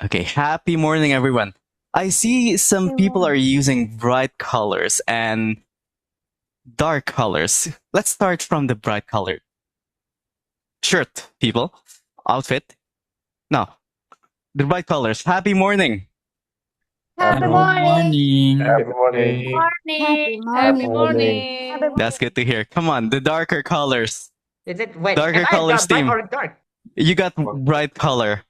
Okay, happy morning, everyone. I see some people are using bright colors and dark colors. Let's start from the bright color. Shirt, people. Outfit. No, the bright colors. Happy morning. Happy morning. Happy morning. Happy morning. That's good to hear. Come on, the darker colors. Wait, Darker am I colors bright team. or dark? You got bright color.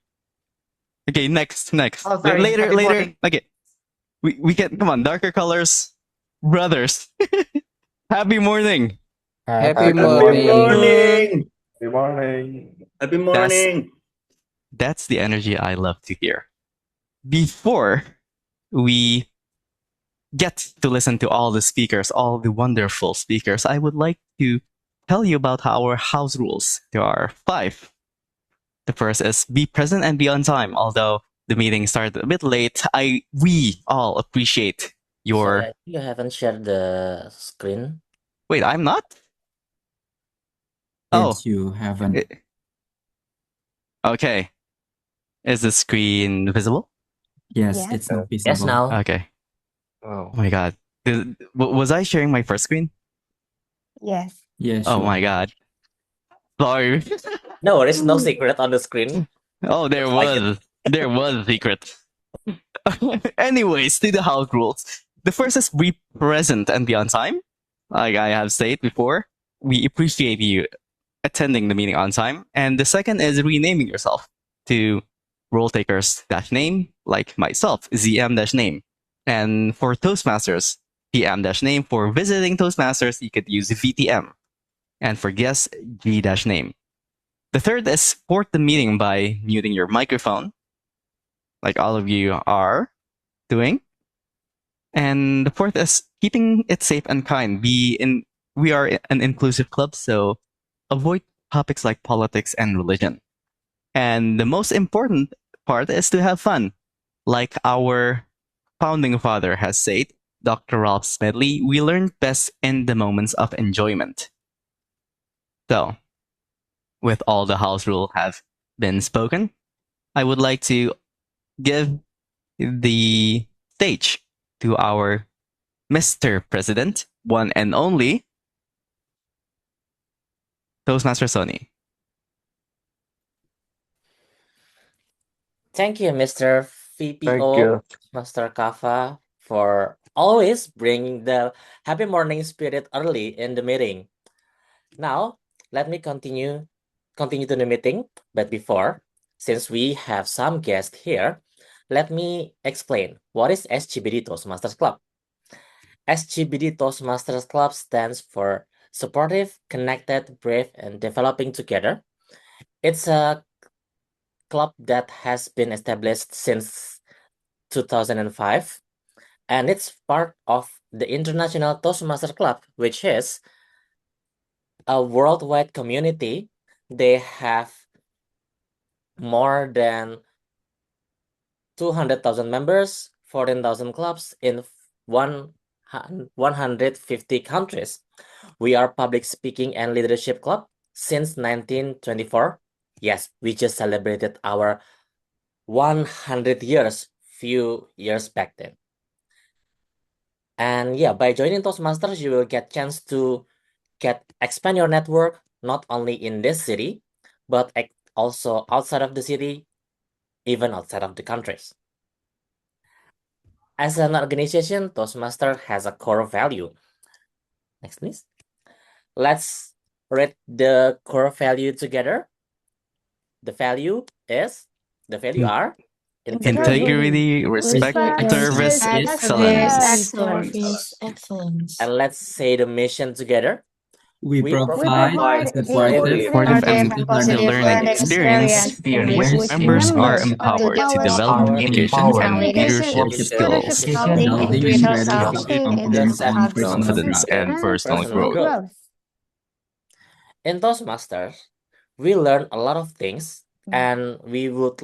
Okay, next. Oh, sorry. Later. Happy morning. Okay, we can come on. Darker colors, brothers. Happy morning. Happy morning. Happy morning. Happy morning. That's the energy I love to hear. Before we get to listen to all the speakers, all the wonderful speakers, I would like to tell you about our house rules. There are 5. The first is be present and be on time. Although the meeting started a bit late, we all appreciate your. Sorry, you haven't shared the screen. Wait, I'm not. Yes, you haven't. Okay. Is the screen visible? Yes, it's not visible. Yes, now. Okay. Oh. Oh my god. Was I sharing my first screen? Yes. Yes. Oh my god. Sorry. No, there is no secret on the screen. Oh, there was. There was a secret. Anyways, to the house rules. The first is be present and be on time. Like I have said before, we appreciate you attending the meeting on time. And the second is renaming yourself to role takers -name, like myself, ZM-name. And for Toastmasters, PM-name. For visiting Toastmasters, you could use VTM. And for guests, G-name. The third is support the meeting by muting your microphone, like all of you are doing. And the fourth is keeping it safe and kind. We are an inclusive club, so avoid topics like politics and religion. And the most important part is to have fun. Like our founding father has said, Dr. Ralph Smedley, we learn best in the moments of enjoyment. So, with all the house rules have been spoken, I would like to give the stage to our Mr. President, one and only, Toastmaster Sony. Thank you, Mr. VPO, Thank you. Master Kava, for always bringing the happy morning spirit early in the meeting. Now, let me continue to the meeting. But before, since we have some guests here, let me explain what is SCBD Toastmasters Club. SCBD Toastmasters Club stands for Supportive, Connected, Brave, and Developing Together. It's a club that has been established since 2005, and it's part of the International Toastmasters Club, which is a worldwide community. They have more than 200,000 members, 14,000 clubs in 150 countries. We are public speaking and leadership club since 1924. Yes, we just celebrated our 100 years few years back then. And yeah, by joining Toastmasters, you will get chance to expand your network, not only in this city, but also outside of the city, even outside of the countries. As an organization, Toastmaster has a core value. Next, please. Let's read the core value together. The value are integrity, respect, service, excellence. And let's say the mission together. We provide supportive and positive learning experience in which members are empowered to develop communication and leadership skills, building confidence, and personal growth. In Toastmasters, we learn a lot of things, and we would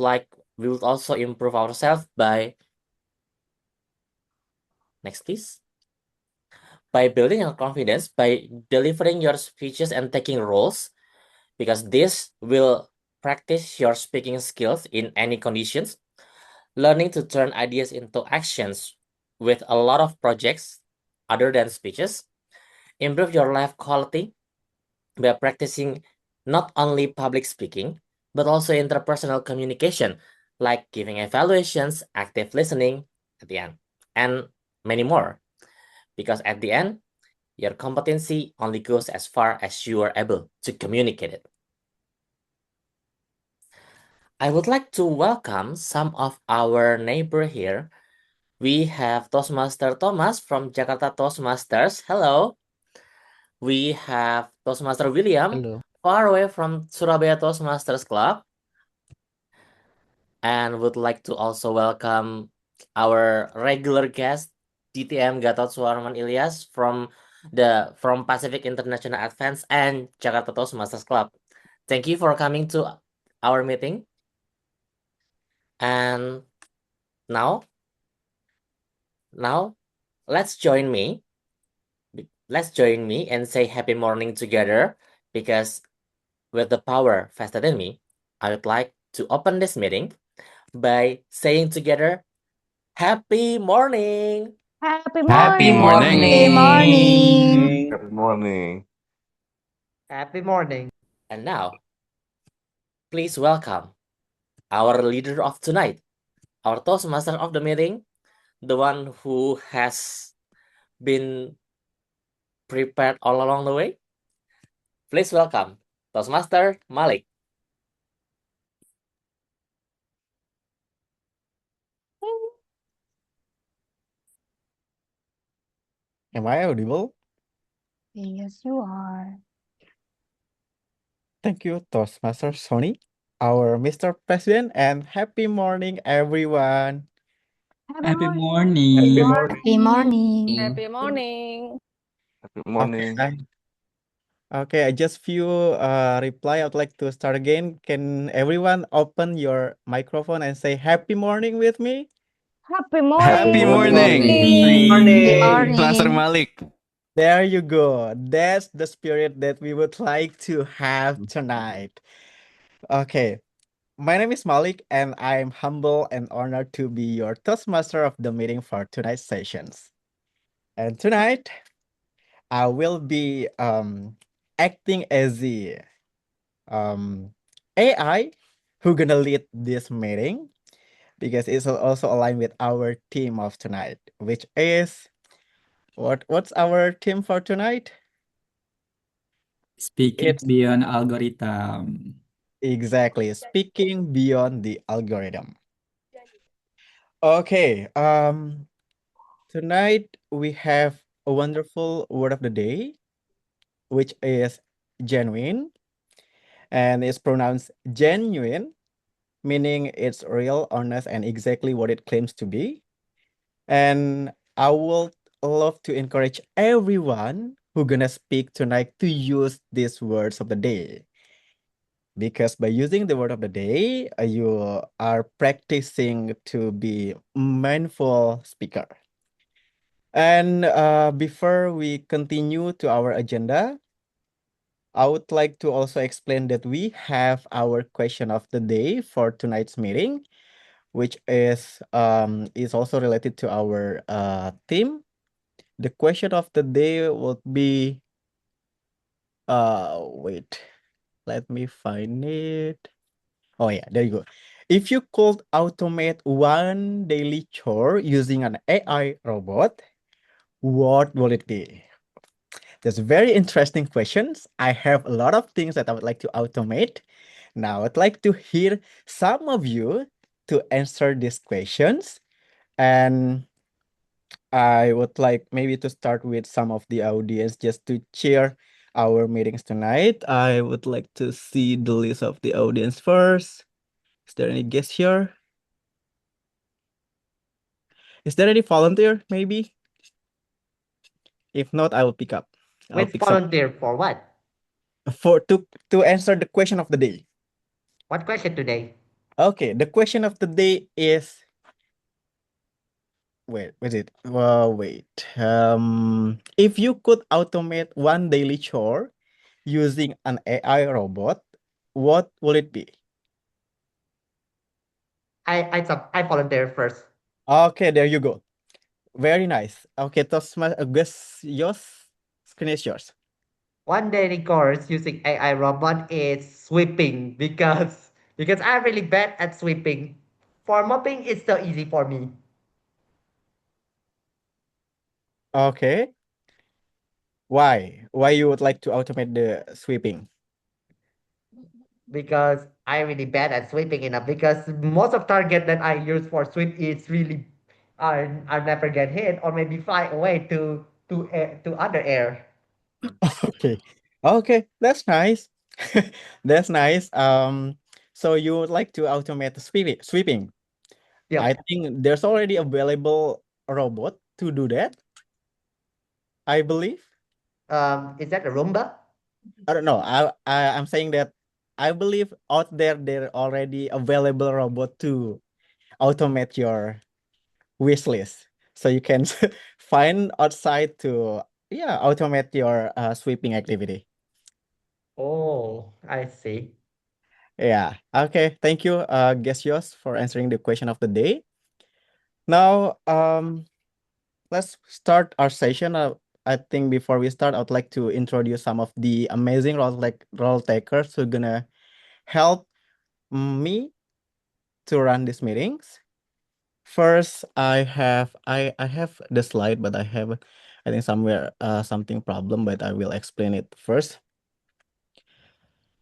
also improve ourselves by, next please, by building our confidence, by delivering your speeches and taking roles, because this will practice your speaking skills in any conditions. learning to turn ideas into actions with a lot of projects other than speeches, improve your life quality by practicing not only public speaking, but also interpersonal communication, like giving evaluations, active listening at the end, and many more. Because at the end, your competency only goes as far as you are able to communicate it. I would like to welcome some of our neighbor here. We have Toastmaster Thomas from Jakarta Toastmasters. Hello. We have Toastmaster William, Hello. far away from Surabaya Toastmasters Club. And would like to also welcome our regular guest, DTM Gatot Suarman Ilyas from Pacific International Advance and Jakarta Toastmasters Club. Thank you for coming to our meeting. And now let's join me. Let's join me and say happy morning together, because with the power vested in me, I would like to open this meeting by saying together, happy morning. Happy Happy morning. morning. Happy morning. Good morning. Happy morning. And now, please welcome our leader of tonight, our Toastmaster of the meeting, the one who has been prepared all along the way. Please welcome Toastmaster Malik. Am I audible? Yes, you are. Thank you, Toastmaster Sony, our Mr. President, and happy morning, everyone. Happy Happy morning. morning. Happy morning. Happy morning. Happy Okay, morning. I just few reply. I would like to start again. Can everyone open your microphone and say happy morning with me? Happy morning. Happy morning. Morning. Master Malik. There you go. That's the spirit that we would like to have tonight. Okay. My name is Malik, and I'm humble and honored to be your Toastmaster of the meeting for tonight's sessions. And tonight, I will be acting as the AI who gonna lead this meeting, because it's also aligned with our theme of tonight, which is what's our theme for tonight? Speaking It's beyond algorithm. exactly speaking beyond the algorithm. Okay, tonight we have a wonderful word of the day, which is genuine, and it's pronounced genuine, meaning it's real, honest, and exactly what it claims to be. And I will love to encourage everyone who gonna speak tonight to use these words of the day. Because by using the word of the day, you are practicing to be mindful speaker. And before we continue to our agenda, I would like to also explain that we have our question of the day for tonight's meeting, which is also related to our theme. The question of the day would be wait, let me find it. Oh yeah, there you go. If you could automate one daily chore using an AI robot, what will it be? That's very interesting questions. I have a lot of things that I would like to automate. Now, I'd like to hear some of you to answer these questions. And I would like maybe to start with some of the audience just to cheer our meetings tonight. I would like to see the list of the audience first. Is there any guest here? Is there any volunteer maybe? If not, I will pick up. I'll With pick some volunteer for what? for to answer the question of the day. What question today? Okay, the question of the day is wait, wait it. Wait. If you could automate one daily chore using an AI robot, what will it be? I volunteer first. Okay, there you go. Very nice. Okay, Toastmaster, guess yours. Screen is yours. One daily course using AI robot is sweeping because I'm really bad at sweeping. For mopping, it's so easy for me Okay. Why? Why you would like to automate the sweeping? because I'm really bad at sweeping enough. Because most of target that I use for sweep is really, I never get hit or maybe fly away to other air. Okay. Okay, that's nice. That's nice. So you would like to automate the sweeping. I Yep. think there's already available robot to do that, I believe. Is that a Roomba? I don't know. I'm saying that I believe out there already available robot to automate your wish list. So you can find outside to automate your sweeping activity. Oh, I see. Yeah. Okay. Thank you, Gesios, for answering the question of the day. Now, let's start our session. I think before we start, I'd like to introduce some of the amazing role takers who are gonna help me to run these meetings. First, I have the slide, but I think somewhere something problem, but I will explain it first.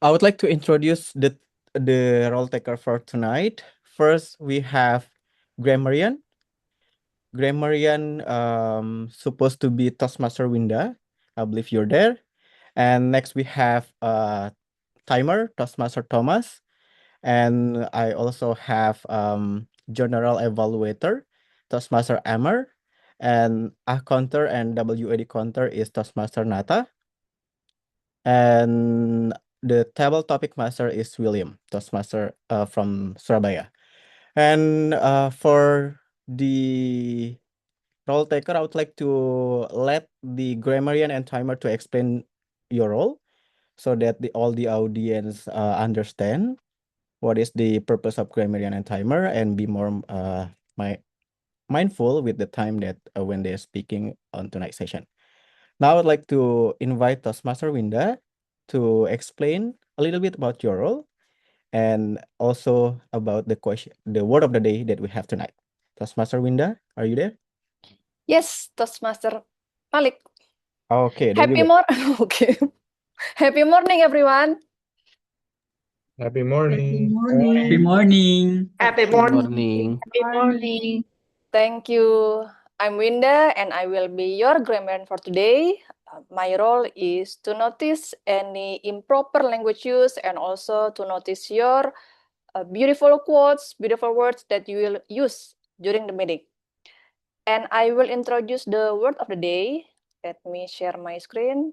I would like to introduce the role taker for tonight. First, we have Grammarian. Grammarian supposed to be Toastmaster Winda. I believe you're there. And next we have Timer, Toastmaster Thomas. And I also have General Evaluator, Toastmaster Ammer. And A counter and WAD counter is Toastmaster Nata. And the table topic master is William, Toastmaster from Surabaya. And for the role taker, I would like to let the grammarian and timer to explain your role so that all the audience understand what is the purpose of grammarian and timer and be more mindful with the time that when they're speaking on tonight's session. Now I would like to invite Toastmaster Winda to explain a little bit about your role and also about the word of the day that we have tonight. Toastmaster Winda, are you there? Yes, Toastmaster Malik. Okay, there you Happy go. Okay. Happy morning, everyone. Happy morning. Happy morning. Happy morning. Happy morning. Thank you. I'm Winda, and I will be your grammarian for today. My role is to notice any improper language use and also to notice your beautiful quotes, beautiful words that you will use during the meeting. And I will introduce the word of the day. Let me share my screen.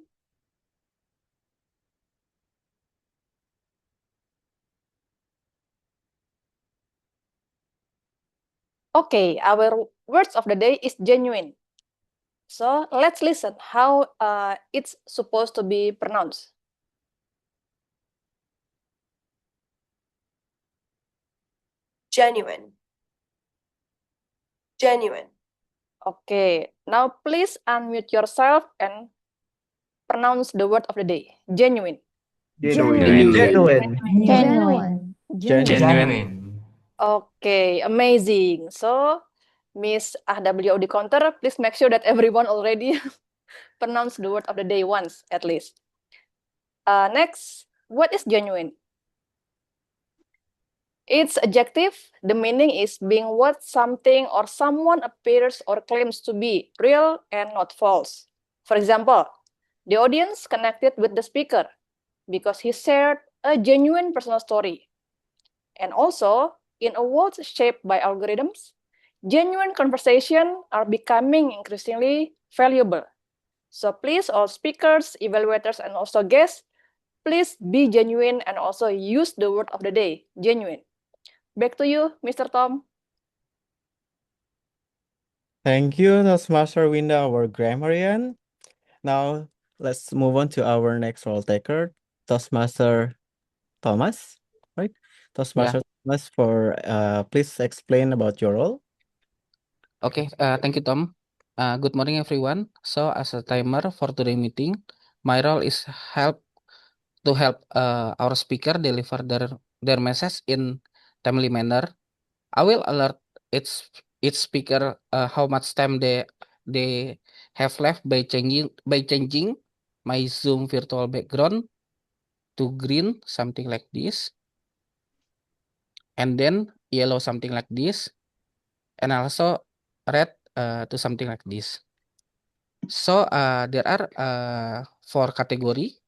Okay, our words of the day is genuine. So let's listen how it's supposed to be pronounced. Genuine. Genuine. Okay, now please unmute yourself and pronounce the word of the day. Genuine. Genuine. Genuine. Genuine. Genuine. Okay, amazing. So, Miss AWOD Counter, please make sure that everyone already pronounce the word of the day once at least. Next, what is genuine? It's adjective. The meaning is being what something or someone appears or claims to be, real and not false. For example, the audience connected with the speaker because he shared a genuine personal story. And also, in a world shaped by algorithms, genuine conversation are becoming increasingly valuable. So please, all speakers, evaluators, and also guests, please be genuine and also use the word of the day, genuine. Back to you, Mr. Tom. Thank you, Toastmaster Winda, our grammarian. Now let's move on to our next role taker, Toastmaster Thomas. Right? Toastmaster Thomas for please explain about your role. Okay, thank you, Tom. Good morning, everyone. So, as a timer for today meeting, my role is to help our speaker deliver their message in timely manner. I will alert each speaker how much time they have left by changing my Zoom virtual background to green, something like this, and then yellow, something like this, and also red to something like this. So there are 4 category.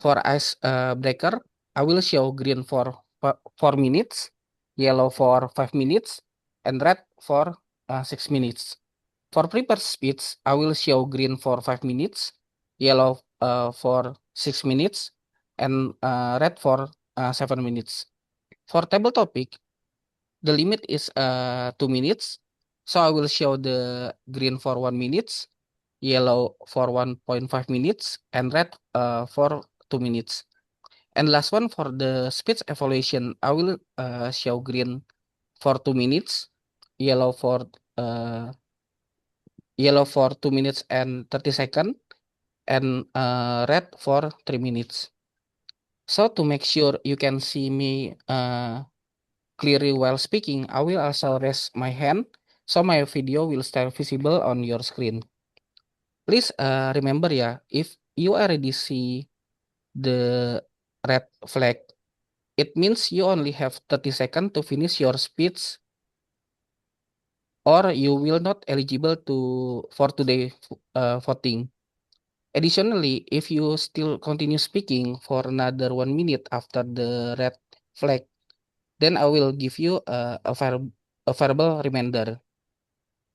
For ice breaker, I will show green for 4 minutes, yellow for 5 minutes, and red for 6 minutes. For prepare speech, I will show green for 5 minutes, yellow for 6 minutes, and red for 7 minutes. For table topic, the limit is 2 minutes. So I will show the green for 1 minute, yellow for 1.5 minutes, and red for 2 minutes. And last one for the speech evaluation, I will show green for 2 minutes, yellow for uh, 2 minutes and 30 seconds, and red for 3 minutes. So to make sure you can see me clearly while speaking, I will also raise my hand so my video will stay visible on your screen. Please remember ya, if you already see the red flag, it means you only have 30 seconds to finish your speech or you will not eligible for today voting. Additionally, if you still continue speaking for another 1 minute after the red flag, then I will give you a verbal reminder.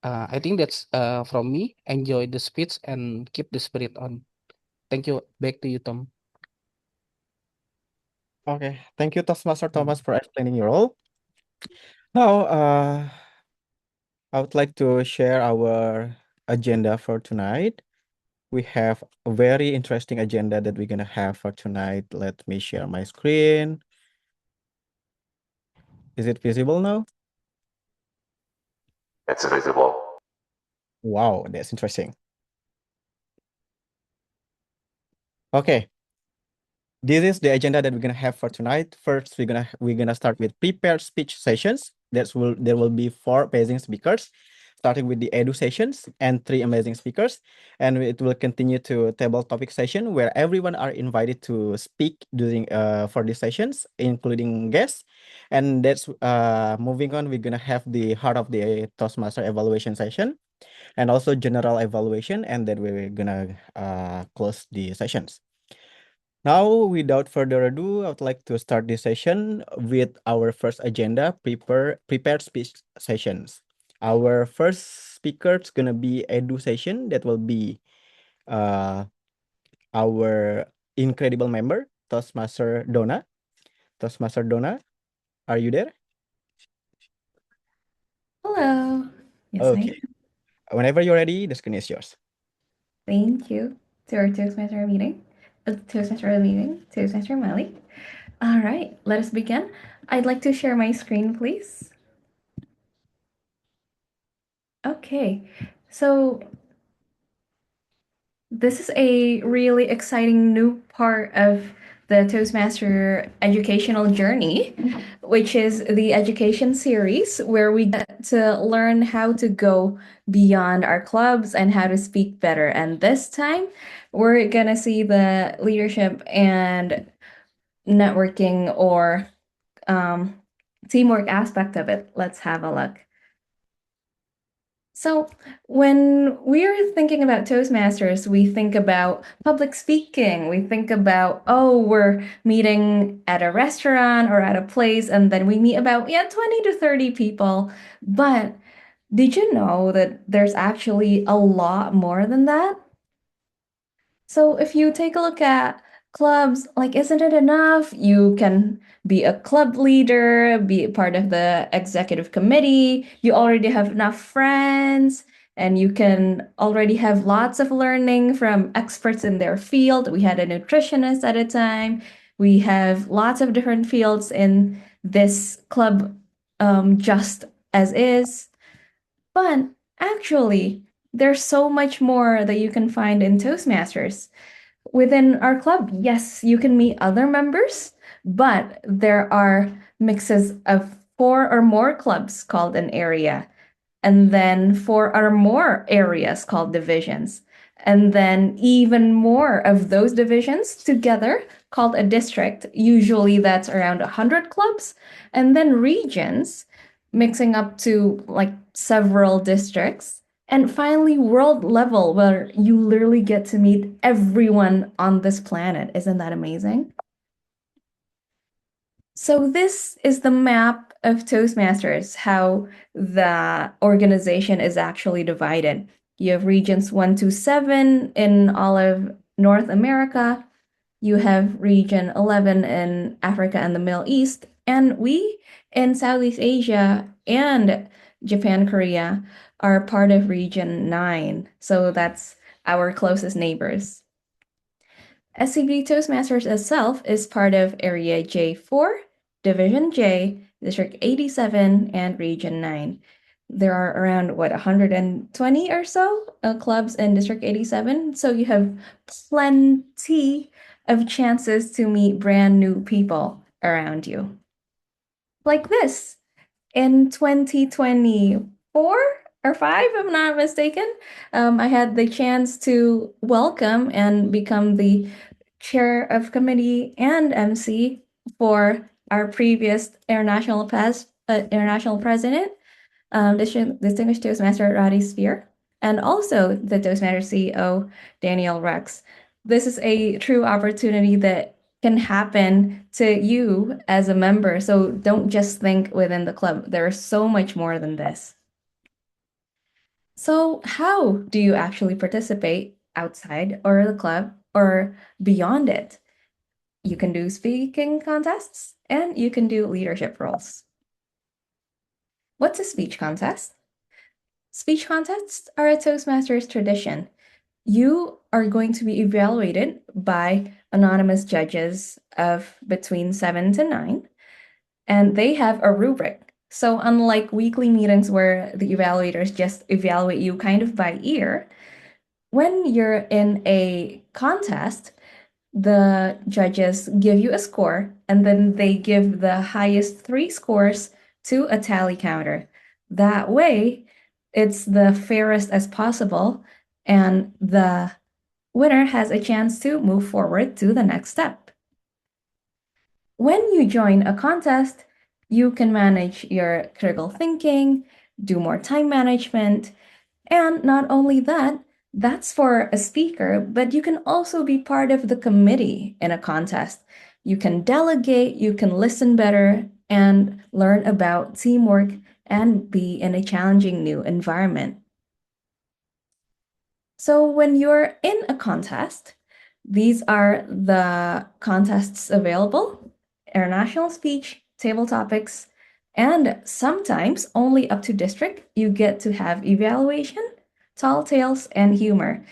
I think that's from me. Enjoy the speech and keep the spirit on. Thank you. Back to you, Tom. Okay, thank you, Toastmaster Thomas, for explaining your role. Now, I would like to share our agenda for tonight. We have a very interesting agenda that we're gonna have for tonight. Let me share my screen. Is it visible now? It's visible. Wow, that's interesting. Okay. This is the agenda that we're gonna have for tonight. First, we're gonna start with prepared speech sessions. There will be 4 amazing speakers, starting with the edu sessions and 3 amazing speakers, and it will continue to table topic session where everyone are invited to speak during for these sessions, including guests. And that's moving on. We're gonna have the heart of the Toastmaster evaluation session, and also general evaluation, and then we're gonna close the sessions. Now, without further ado, I would like to start this session with our first agenda, prepared speech sessions. Our first speaker is gonna be edu session. That will be our incredible member, Toastmaster Donna. Toastmaster Donna, are you there? Hello. Yes, Okay. Whenever you're ready, the screen is yours. Thank you to our Toastmaster meeting, Toastmaster Mali. All right, let us begin. I'd like to share my screen, please. Okay, so this is a really exciting new part of the Toastmaster educational journey, which is the education series where we get to learn how to go beyond our clubs and how to speak better. And this time, we're going to see the leadership and networking or teamwork aspect of it. Let's have a look. So, when we're thinking about Toastmasters, we think about public speaking. We think about, oh, we're meeting at a restaurant or at a place, and then we meet about, 20 to 30 people. But did you know that there's actually a lot more than that? So if you take a look at clubs, like, isn't it enough? You can be a club leader, be a part of the executive committee. You already have enough friends, and you can already have lots of learning from experts in their field. We had a nutritionist at a time. We have lots of different fields in this club just as is. But actually, there's so much more that you can find in Toastmasters. Within our club, yes, you can meet other members, but there are mixes of 4 or more clubs called an area, and then 4 or more areas called divisions, and then even more of those divisions together called a district. Usually that's around 100 clubs, and then regions mixing up to like several districts. And finally, world level, where you literally get to meet everyone on this planet. Isn't that amazing? So this is the map of Toastmasters, how the organization is actually divided. You have regions 1 to 7 in all of North America. You have region 11 in Africa and the Middle East. And we in Southeast Asia and Japan, Korea are part of region 9. So that's our closest neighbors. SCBD Toastmasters itself is part of Area J4, Division J, District 87, and Region 9. There are around, 120 or so clubs in District 87, so you have plenty of chances to meet brand new people around you. Like this, in 2024 or 5, if I'm not mistaken, I had the chance to welcome and become the chair of committee and MC for our previous international president, distinguished Toastmaster Roddy Spear, and also the Toastmasters CEO, Daniel Rex. This is a true opportunity that can happen to you as a member. So don't just think within the club. There's so much more than this. So how do you actually participate outside or the club or beyond it? You can do speaking contests and you can do leadership roles. What's a speech contest? Speech contests are a Toastmasters tradition. You are going to be evaluated by anonymous judges of between 7 to 9, and they have a rubric. So unlike weekly meetings where the evaluators just evaluate you kind of by ear, when you're in a contest, the judges give you a score, and then they give the highest 3 scores to a tally counter. That way, it's the fairest as possible, and the winner has a chance to move forward to the next step. When you join a contest, you can manage your critical thinking, do more time management, and not only that, that's for a speaker, but you can also be part of the committee in a contest. You can delegate, you can listen better, and learn about teamwork and be in a challenging new environment. So when you're in a contest, these are the contests available: international speech, table topics, and sometimes only up to district, you get to have evaluation, tall tales, and humor.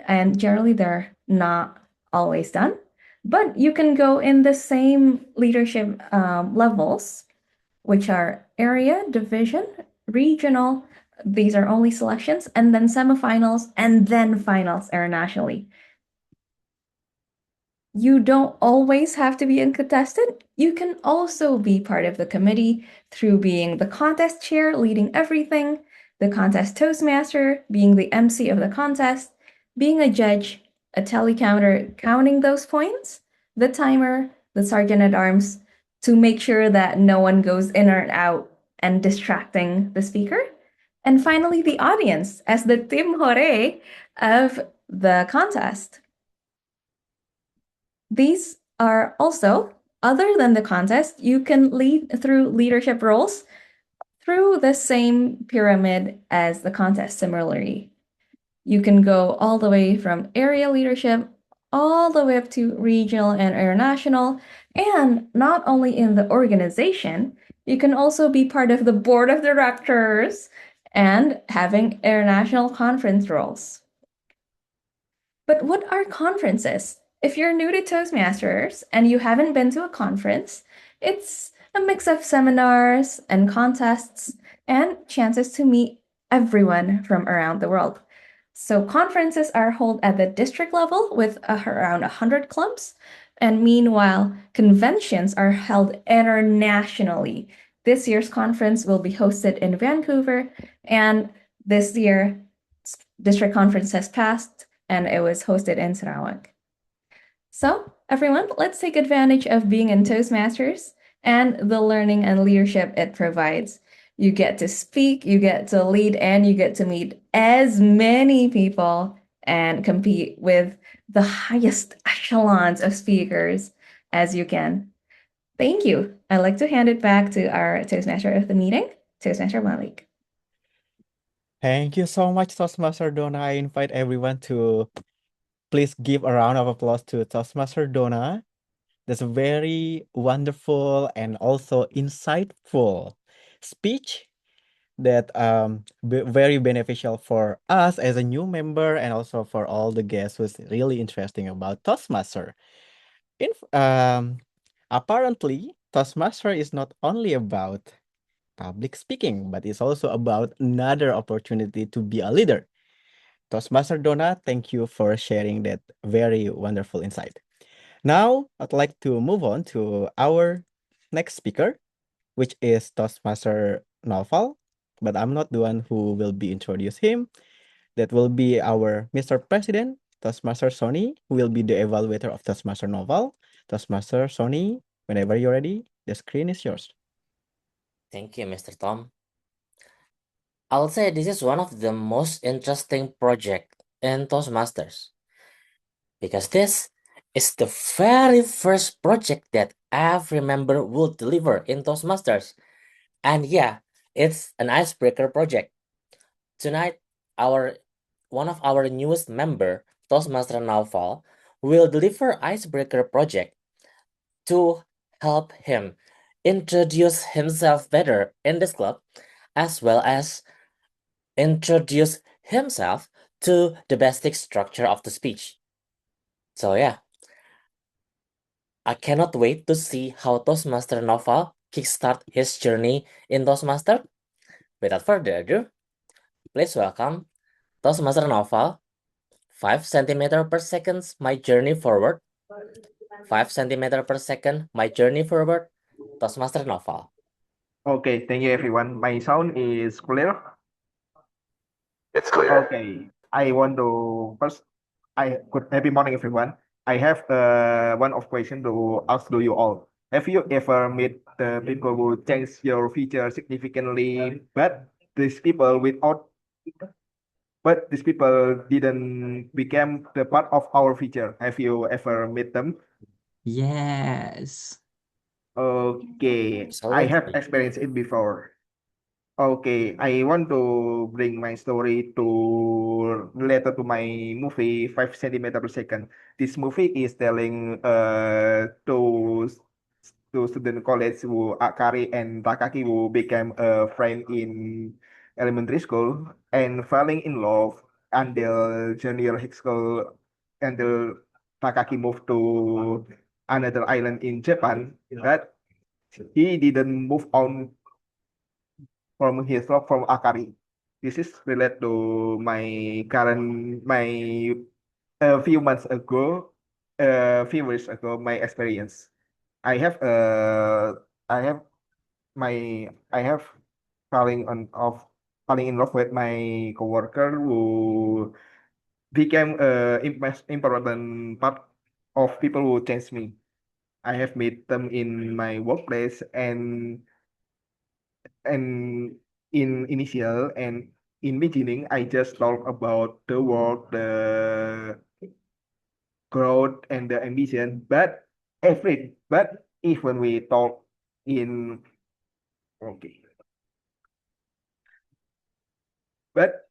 And generally, they're not always done, but you can go in the same leadership levels, which are area, division, regional. These are only selections, and then semifinals, and then finals internationally. You don't always have to be uncontested. You can also be part of the committee through being the contest chair, leading everything, the contest toastmaster, being the MC of the contest, being a judge, a tally counter, counting those points, the timer, the sergeant at arms, to make sure that no one goes in or out and distracting the speaker. And finally, the audience as the Tim Hore of the contest. These are also, other than the contest, you can lead through leadership roles through the same pyramid as the contest. Similarly, you can go all the way from area leadership all the way up to regional and international. And not only in the organization, you can also be part of the board of directors and having international conference roles. But what are conferences? If you're new to Toastmasters and you haven't been to a conference, it's a mix of seminars and contests and chances to meet everyone from around the world. So conferences are held at the district level with around 100 clubs, and meanwhile, conventions are held internationally. This year's conference will be hosted in Vancouver, and this year, district conference has passed, and it was hosted in Sarawak. So, everyone, let's take advantage of being in Toastmasters and the learning and leadership it provides. You get to speak, you get to lead, and you get to meet as many people and compete with the highest echelons of speakers as you can. Thank you. I'd like to hand it back to our Toastmaster of the meeting, Toastmaster Malik. Thank you so much, Toastmaster Donna. I invite everyone to please give a round of applause to Toastmaster Donna. That's a very wonderful and also insightful speech that very beneficial for us as a new member and also for all the guests who's really interesting about Toastmaster. Apparently, Toastmaster is not only about public speaking, but it's also about another opportunity to be a leader. Toastmaster Donna, thank you for sharing that very wonderful insight. Now, I'd like to move on to our next speaker, which is Toastmaster Novel, but I'm not the one who will be introduce him. That will be our Mr. President, Toastmaster Sony, who will be the evaluator of Toastmaster Novel. Toastmaster Sony, whenever you're ready, the screen is yours. Thank you, Mr. Tom. I'll say this is one of the most interesting project in Toastmasters because this is the very first project that every member will deliver in Toastmasters. And yeah, it's an icebreaker project. Tonight, one of our newest member, Toastmaster Naufal, will deliver icebreaker project to help him introduce himself better in this club, as well as introduce himself to the basic structure of the speech. So yeah, I cannot wait to see how Toastmaster Naufal kickstart his journey in Toastmaster. Without further ado, please welcome Toastmaster Naufal. 5 centimeter per second, my journey forward. 5 centimeter per second, my journey forward. Toastmaster Naufal. Okay, thank you everyone. My sound is clear. It's clear. Okay, I want to first. Good happy morning everyone. I have one of question to ask to you all. Have you ever met the people who change your feature significantly, but these people without, but these people didn't become the part of our feature? Have you ever met them? Yes. Okay, I have Absolutely. experienced it before. Okay, I want to bring my story to related to my movie 5 centimeter per second. This movie is telling to student college who Akari and Takaki who became a friend in elementary school and falling in love until junior high school until Takaki moved to another island in Japan, but he didn't move on from his love from Akari. This is related to my a few months ago, a few years ago, my experience. I have I have I have falling on of falling in love with my coworker who became important part of people who changed me. I have met them in my workplace and in initial and in beginning I just talk about the work, the growth and the ambition, but if when we talk in okay, but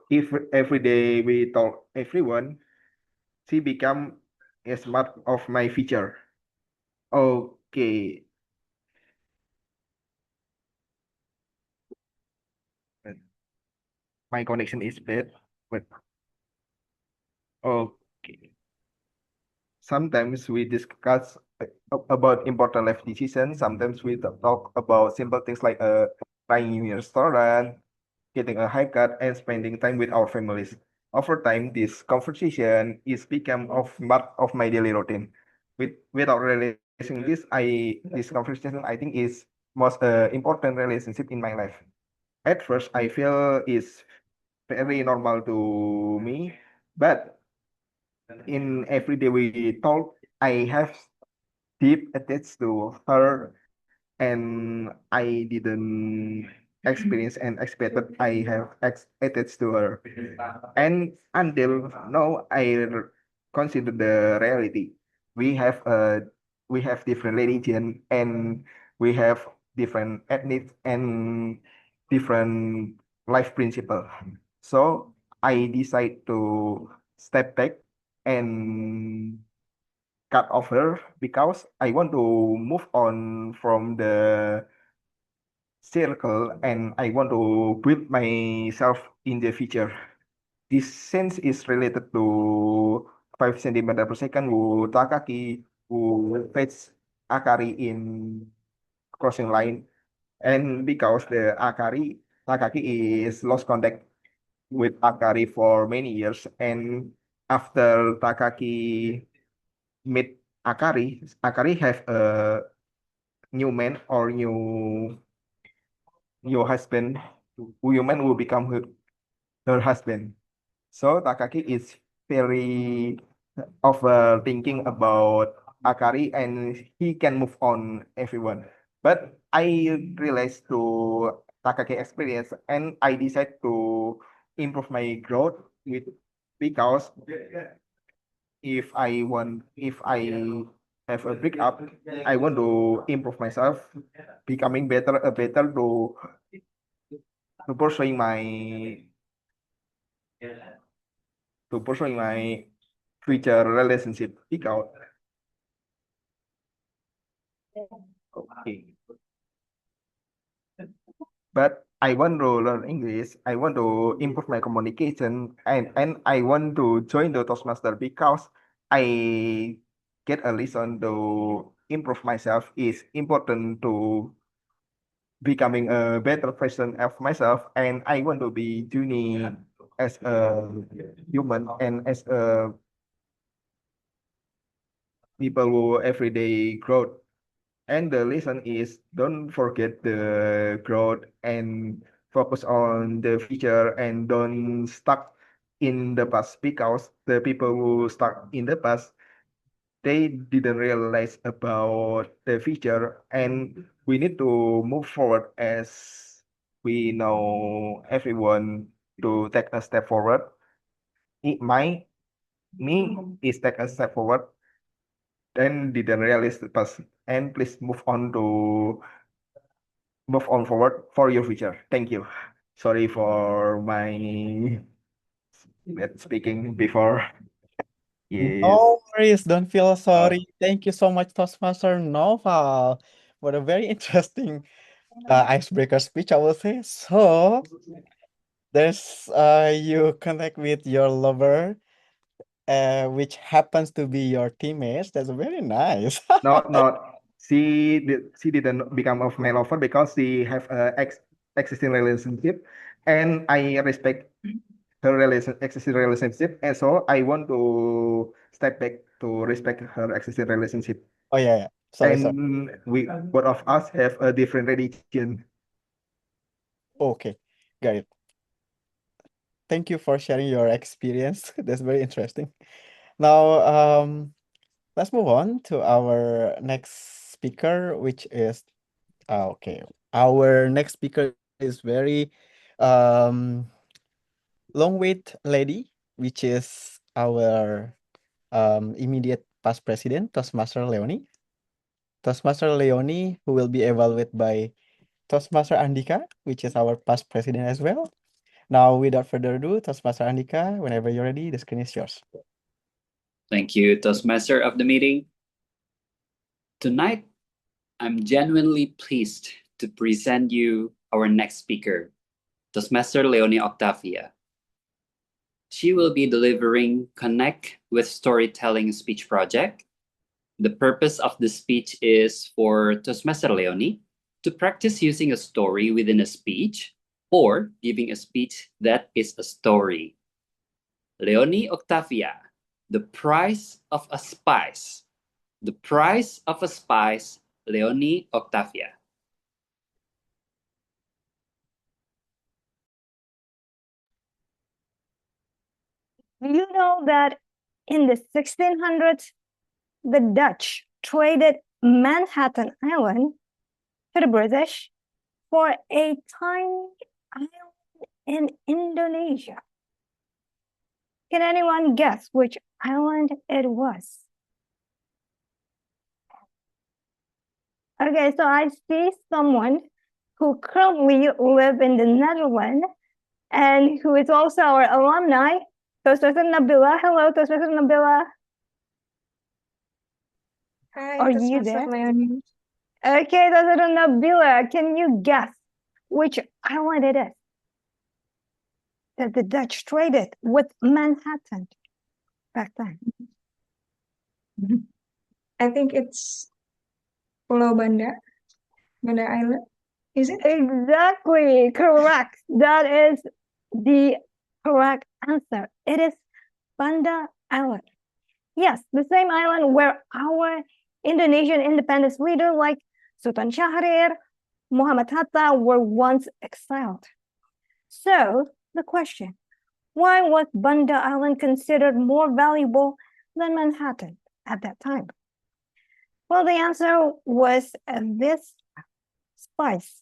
if every day we talk everyone, she become a smart of my feature. Okay. My connection is bad, but okay. Sometimes we discuss about important life decisions. Sometimes we talk about simple things like trying new restaurant, getting a haircut, and spending time with our families. Over time, this conversation is become of part of my daily routine. Without realizing this conversation I think is most important relationship in my life. At first, I feel is very normal to me, but in everyday we talk, I have deep attached to her, and I didn't experience and expected I have attached to her. And until now, consider the reality. We have different religion, and we have different ethnic and different life principle. So I decide to step back and cut off her because I want to move on from the circle, and I want to build myself in the future. This sense is related to 5 centimeter per second who Takaki who fetch Akari in crossing line, and because the Takaki is lost contact with Akari for many years, and after Takaki meet Akari have a new man or new husband, woman will become her husband. So Takaki is very overthinking about Akari, and he can move on everyone. But I realized to Takaki experience, and I decide to improve my growth with because if I have a breakup, I want to improve myself, becoming better to pursuing my to pursuing my future relationship because okay. But I want to learn English. I want to improve my communication, and I want to join the Toastmaster because I get a lesson to improve myself is important to becoming a better version of myself, and I want to be journey as a human and as a people who everyday growth. And the lesson is don't forget the growth and focus on the future and don't stuck in the past because the people who stuck in the past they didn't realize about the future, and we need to move forward as we know everyone to take a step forward. My me is take a step forward then didn't realize the past, and please move on forward for your future. Thank you. Sorry for my speaking before. Yes. No worries, don't feel sorry. Thank you so much, Toastmaster Noval, for a very interesting icebreaker speech, I will say. So there's you connect with your lover, which happens to be your teammates. That's very nice. Not she didn't become of my lover because she have a existing relationship, and I respect her existing relationship, and so I want to step back to respect her existing relationship. Oh yeah. Sorry. And we both of us have a different religion. Okay, got it. Thank you for sharing your experience. That's very interesting. Now, let's move on to our next speaker, which is okay. Our next speaker is very um long wait lady, which is our immediate past president, Toastmaster Leonie. Toastmaster Leonie, who will be evaluated by Toastmaster Andika, which is our past president as well. Now, without further ado, Toastmaster Andika, whenever you're ready, the screen is yours. Thank you, Toastmaster of the meeting. Tonight, I'm genuinely pleased to present you our next speaker, Toastmaster Leonie Octavia. She will be delivering Connect with Storytelling speech project The purpose of the speech is for Toastmaster Leonie to practice using a story within a speech or giving a speech that is a story. Leonie Octavia, the price of a spice. The price of a spice, Leonie Octavia. Do you know that in the 1600s, the Dutch traded Manhattan Island to the British for a tiny island in Indonesia? Can anyone guess which island it was? Okay, so I see someone who currently lives in the Netherlands and who is also our alumni, Toastmaster Nabila. Hello, Toastmaster Nabila. Hi, Are you Toastmaster there? Leonie. Okay, Toastmaster Nabila, can you guess which island it is that the Dutch traded with Manhattan back then? I think it's Pulau Banda, Banda Island. Is it? Exactly, correct. That is the correct answer. It is Banda Island. Yes, the same island where our Indonesian independence leaders like Sultan Syahrir, Muhammad Hatta were once exiled. So, the question, why was Banda Island considered more valuable than Manhattan at that time? Well, the answer was this spice.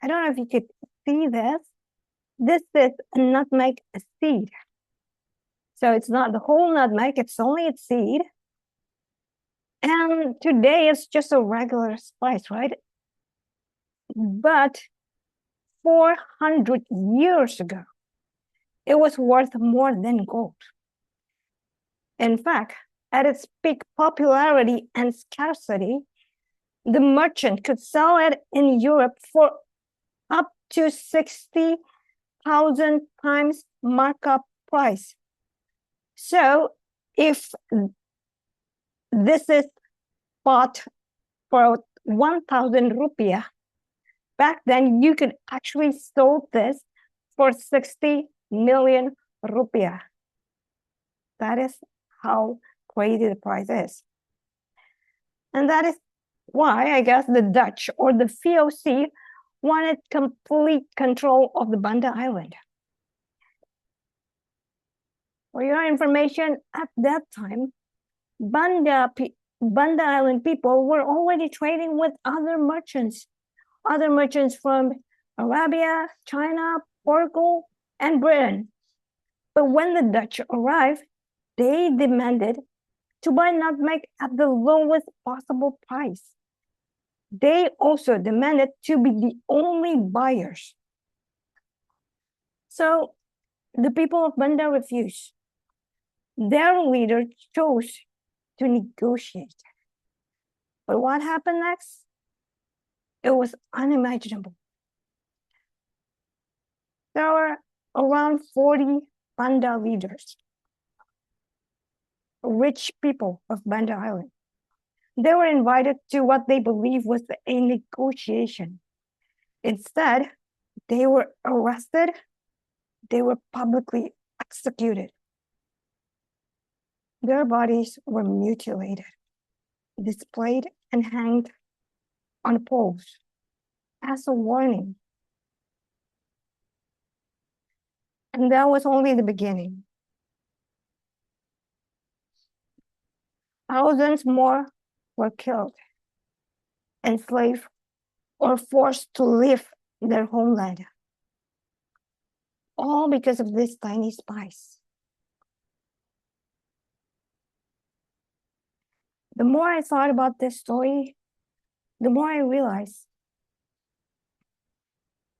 I don't know if you could see this. This is a nutmeg seed. So it's not the whole nutmeg, it's only its seed. And today it's just a regular spice, right? But 400 years ago, it was worth more than gold. In fact, at its peak popularity and scarcity, the merchant could sell it in Europe for up to 60,000 times markup price. So if this is bought for 1,000 rupiah, back then you could actually sold this for 60 million rupiah. That is how crazy the price is. And that is why I guess the Dutch or the VOC wanted complete control of the Banda Island. For your information, at that time, Banda Island people were already trading with other merchants from Arabia, China, Portugal, and Britain. But when the Dutch arrived, they demanded to buy nutmeg at the lowest possible price. They also demanded to be the only buyers. So the people of Banda refused. Their leader chose to negotiate. But what happened next? It was unimaginable. There were around 40 Banda leaders, rich people of Banda Island. They were invited to what they believed was a negotiation. Instead, they were arrested, they were publicly executed. Their bodies were mutilated, displayed, and hanged on poles as a warning. And that was only the beginning. Thousands more were killed, enslaved, or forced to leave their homeland. All because of this tiny spice. The more I thought about this story, the more I realized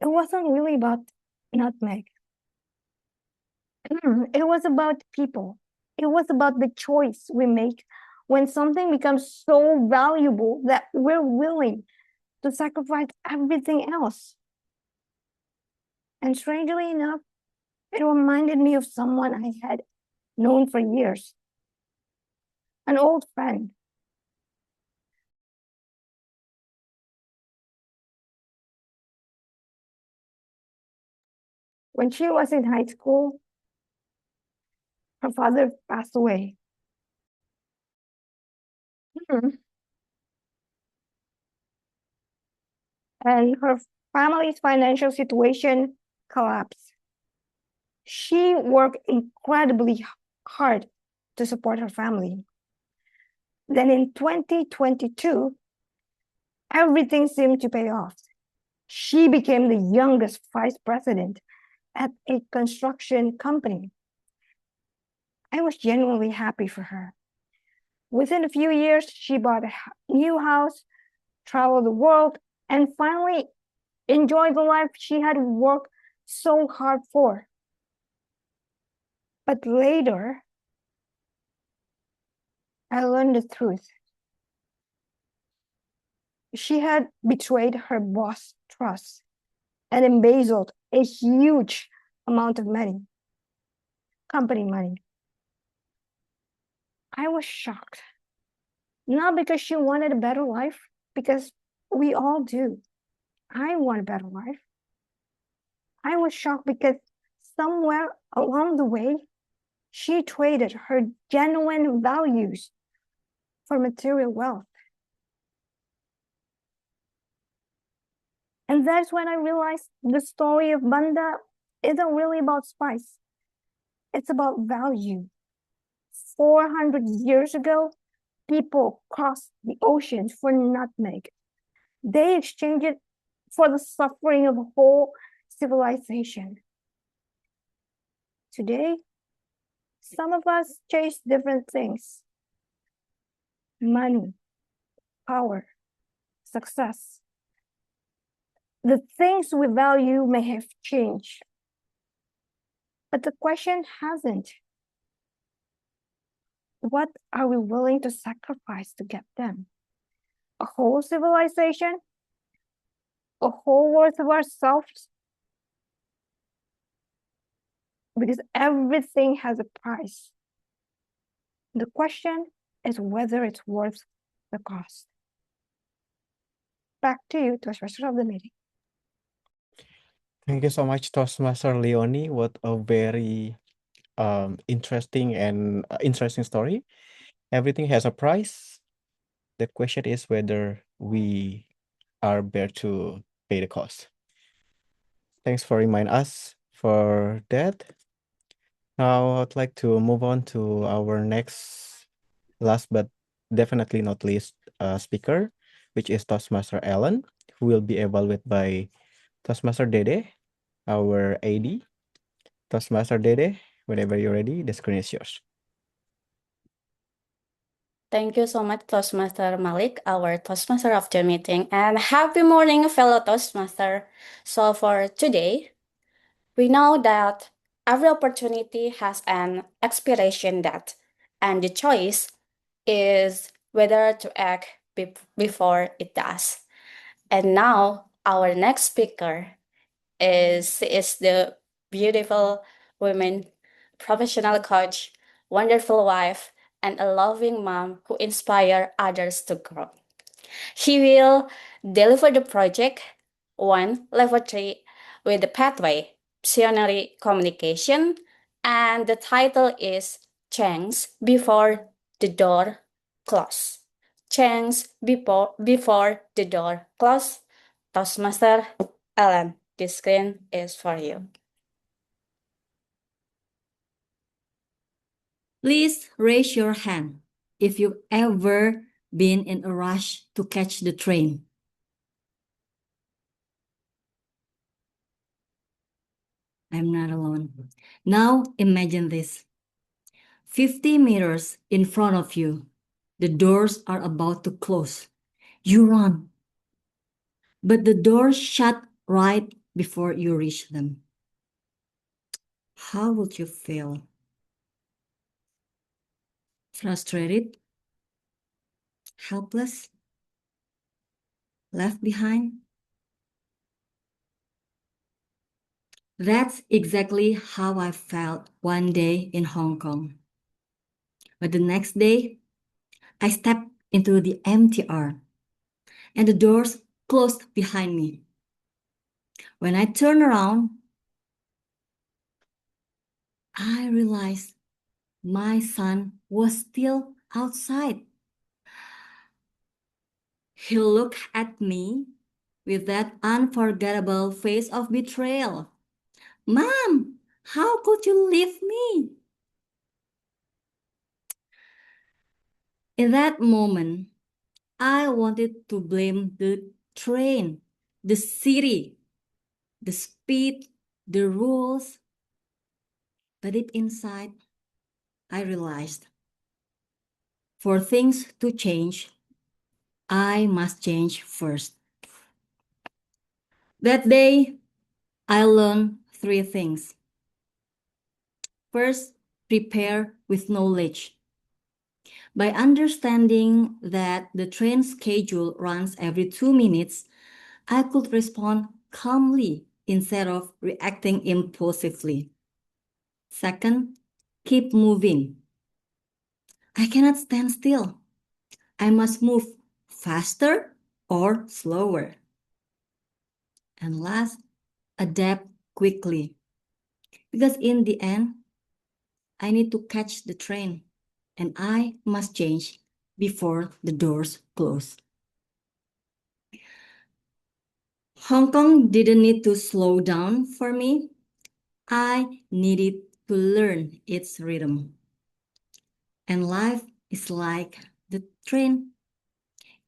it wasn't really about nutmeg. It was about people. It was about the choice we make when something becomes so valuable that we're willing to sacrifice everything else. And strangely enough, it reminded me of someone I had known for years. An old friend When she was in high school, her father passed away. And her family's financial situation collapsed. She worked incredibly hard to support her family. Then in 2022, everything seemed to pay off. She became the youngest vice president at a construction company. I was genuinely happy for her. Within a few years, she bought a new house, traveled the world, and finally enjoyed the life she had worked so hard for. But later, I learned the truth. She had betrayed her boss' trust and embezzled a huge amount of money, company money. I was shocked. Not because she wanted a better life, because we all do. I want a better life. I was shocked because somewhere along the way, she traded her genuine values for material wealth. And that's when I realized the story of Banda isn't really about spice. It's about value. 400 years ago, people crossed the oceans for nutmeg. They exchanged it for the suffering of a whole civilization. Today, some of us chase different things: money, power, success. The things we value may have changed, but the question hasn't. What are we willing to sacrifice to get them? A whole civilization? A whole worth of ourselves? Because everything has a price. The question is whether it's worth the cost. Back to you, Toastmaster of the meeting. Thank you so much, Toastmaster Leonie. What a very interesting and interesting story. Everything has a price. The question is whether we are bear to pay the cost. Thanks for reminding us for that. Now I'd like to move on to our next, last but definitely not least, speaker, which is Toastmaster Alan, who will be evaluated by Toastmaster Dede, our AD. Toastmaster Dede, whenever you're ready, the screen is yours. Thank you so much, Toastmaster Malik, our Toastmaster of the meeting, and happy morning, fellow Toastmaster. So for today, we know that every opportunity has an expiration date, and the choice is whether to act before it does. And now, our next speaker is the beautiful woman, professional coach, wonderful wife, and a loving mom who inspire others to grow. She will deliver the project 1 level 3 with the pathway Psionary Communication, and the title is Change Before the Door Close. Change before the door close. Toastmaster Ellen, the screen is for you. Please raise your hand if you've ever been in a rush to catch the train. I'm not alone. Now imagine this. 50 meters in front of you, the doors are about to close. You run, but the doors shut right before you reach them. How would you feel? Frustrated? Helpless? Left behind? That's exactly how I felt one day in Hong Kong. But the next day, I stepped into the MTR and the doors closed behind me. When I turned around, I realized my son was still outside. He looked at me with that unforgettable face of betrayal. Mom, how could you leave me? In that moment, I wanted to blame the train, the city, the speed, the rules. But deep inside, I realized for things to change, I must change first. That day, I learned 3 things. First, prepare with knowledge. By understanding that the train schedule runs every 2 minutes, I could respond calmly instead of reacting impulsively. Second, keep moving. I cannot stand still. I must move faster or slower. And last, adapt quickly. Because in the end, I need to catch the train and I must change before the doors close. Hong Kong didn't need to slow down for me. I needed to learn its rhythm. And life is like the train.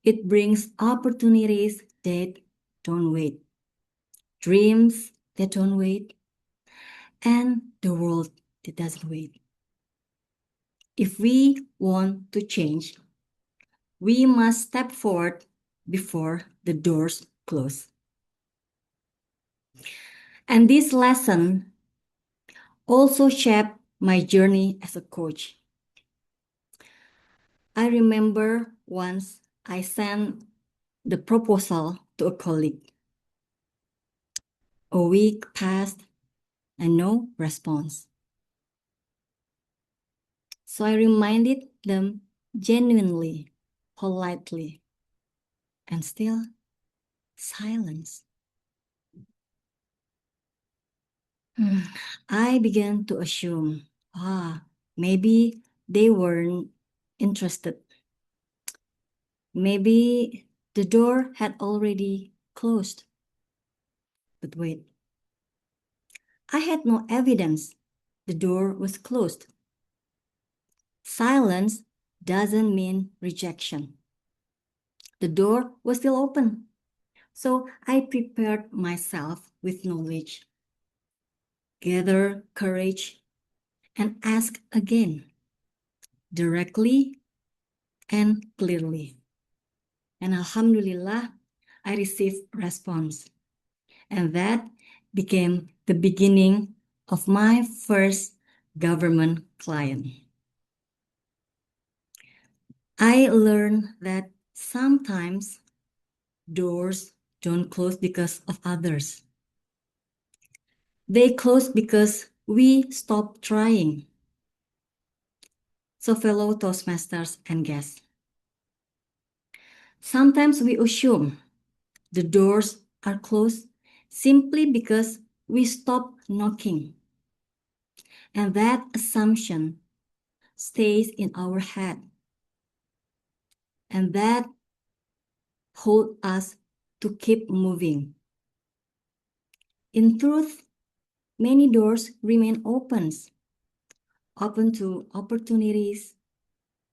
It brings opportunities that don't wait, dreams that don't wait, and the world that doesn't wait. If we want to change, we must step forward before the doors close. And this lesson also shaped my journey as a coach. I remember once I sent the proposal to a colleague. A week passed and no response. So I reminded them genuinely, politely, and still silence. I began to assume, maybe they weren't interested. Maybe the door had already closed. But wait, I had no evidence the door was closed. Silence doesn't mean rejection. The door was still open. So I prepared myself with knowledge, gathered courage, and asked again, directly and clearly. And Alhamdulillah, I received response. And that became the beginning of my first government client. I learned that sometimes doors don't close because of others. They close because we stop trying. So fellow Toastmasters and guests, sometimes we assume the doors are closed simply because we stop knocking. And that assumption stays in our head. And that holds us to keep moving. In truth, many doors remain open to opportunities,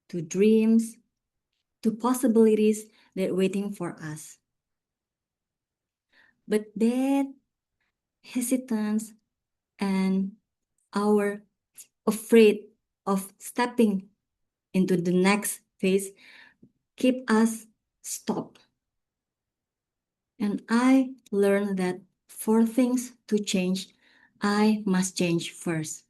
to dreams, to possibilities that are waiting for us. But that hesitance and our afraid of stepping into the next phase keep us stopped. And I learned that for things to change, I must change first.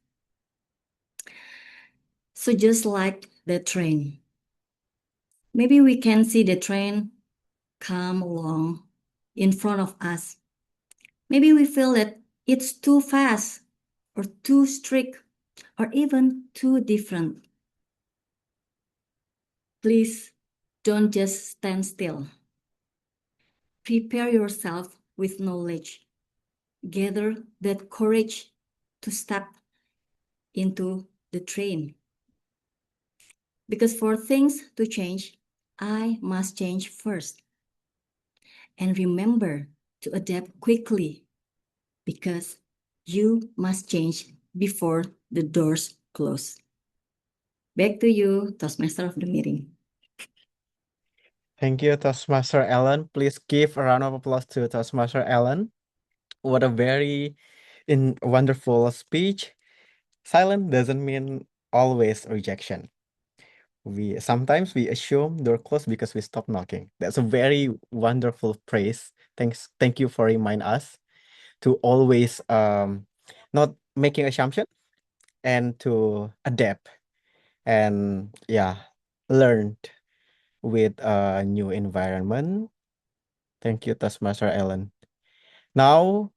So just like the train, maybe we can see the train come along in front of us. Maybe we feel that it's too fast or too strict or even too different. Please don't just stand still. Prepare yourself with knowledge. Gather that courage to step into the train. Because for things to change, I must change first. And remember to adapt quickly because you must change before the doors close. Back to you, Toastmaster of the meeting. Thank you, Toastmaster Ellen. Please give a round of applause to Toastmaster Ellen. What a very wonderful speech. Silence doesn't mean always rejection. We sometimes we assume door closed because we stop knocking. That's a very wonderful praise. Thank you for remind us to always not making assumption and to adapt and learn with a new environment. Thank you, Taskmaster Ellen. Now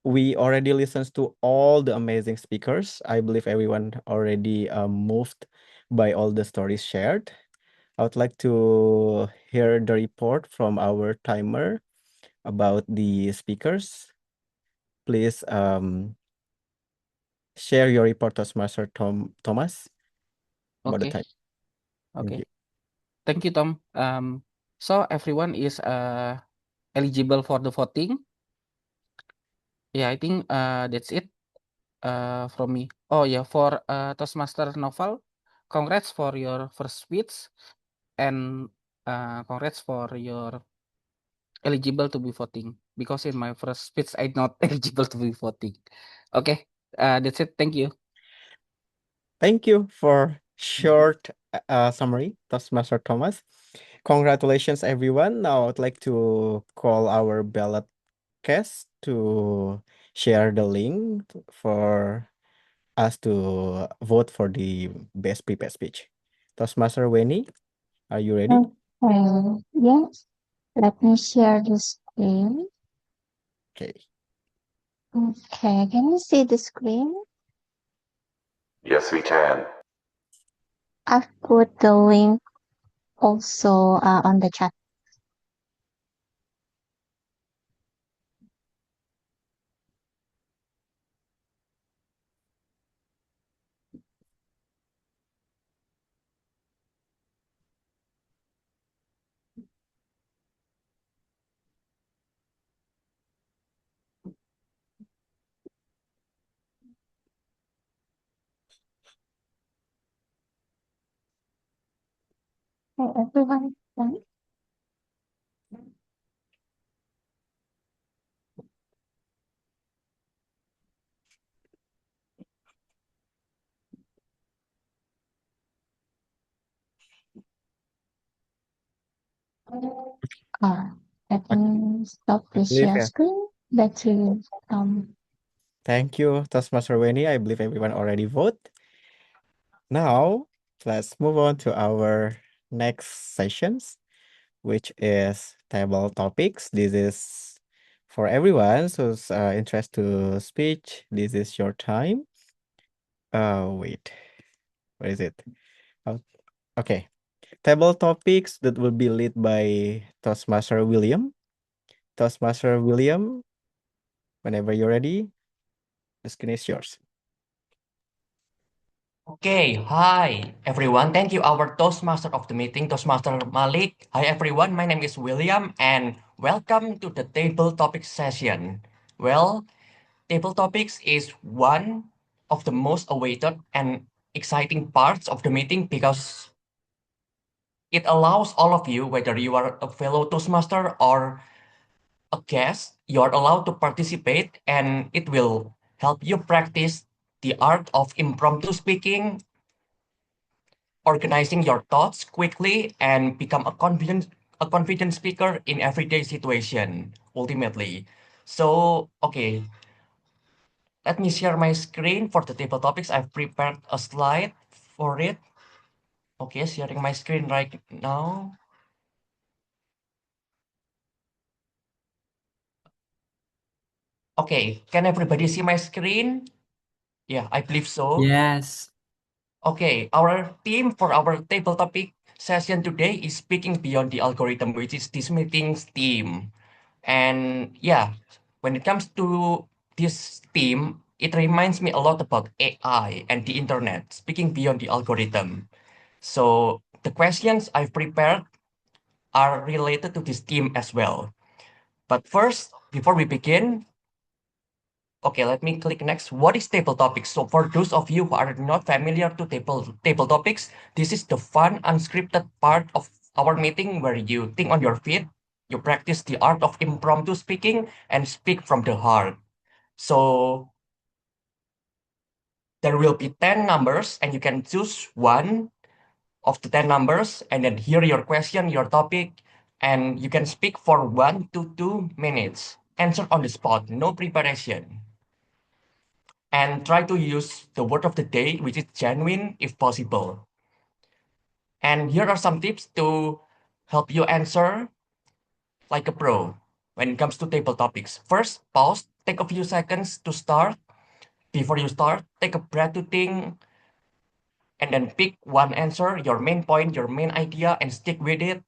we already listened to all the amazing speakers. I believe everyone already moved by all the stories shared. I would like to hear the report from our timer about the speakers. Please share your report, Toastmaster Thomas, about the Okay. time. Thank Okay. you. Thank you, Tom. So everyone is eligible for the voting. Yeah, I think that's it from me. Oh yeah, for Toastmaster Novel, congrats for your first speech and congrats for your eligible to be voting because in my first speech I'm not eligible to be voting. Okay, that's it. Thank you. Thank you for short summary, Toastmaster Thomas. Congratulations, everyone. Now I'd like to call our ballot cast to share the link for us to vote for the best prepared speech. Toastmaster Weni, are you ready? Okay, yes. Let me share the screen. Okay. Okay, can you see the screen? Yes, we can. I've put the link also on the chat. Okay, everyone done? Let me stop the Leave share it. screen. Back to you. Thank you, Toastmaster Weni. I believe everyone already vote. Now, let's move on to our next sessions, which is table topics. This is for everyone who's interested to speech. This is your time. Wait, where is it? Oh, okay. Table topics that will be led by Toastmaster William. Toastmaster William, whenever you're ready, the screen is yours. Okay, hi everyone. Thank you, our Toastmaster of the meeting, Toastmaster Malik. Hi everyone, my name is William and welcome to the table topics session. Well, table topics is one of the most awaited and exciting parts of the meeting because it allows all of you, whether you are a fellow Toastmaster or a guest, you are allowed to participate and it will help you practice the art of impromptu speaking, organizing your thoughts quickly and become a confident speaker in everyday situation ultimately. So okay, let me share my screen for the table topics. I've prepared a slide for it. Okay, sharing my screen right now. Okay, can everybody see my screen? Yeah, I believe so. Yes. Okay, our theme for our table topic session today is speaking beyond the algorithm, which is this meeting's theme. And yeah, when it comes to this theme, it reminds me a lot about AI and the internet, speaking beyond the algorithm. So the questions I've prepared are related to this theme as well. But first, before we begin, okay, let me click next. What is table topics? So for those of you who are not familiar to table topics, this is the fun, unscripted part of our meeting where you think on your feet, you practice the art of impromptu speaking and speak from the heart. So there will be 10 numbers and you can choose one of the 10 numbers and then hear your question, your topic, and you can speak for 1 to 2 minutes. Answer on the spot, no preparation. And try to use the word of the day, which is genuine if possible. And here are some tips to help you answer like a pro when it comes to table topics. First, pause, take a few seconds to start. Before you start, take a breath to think and then pick one answer, your main point, your main idea, and stick with it.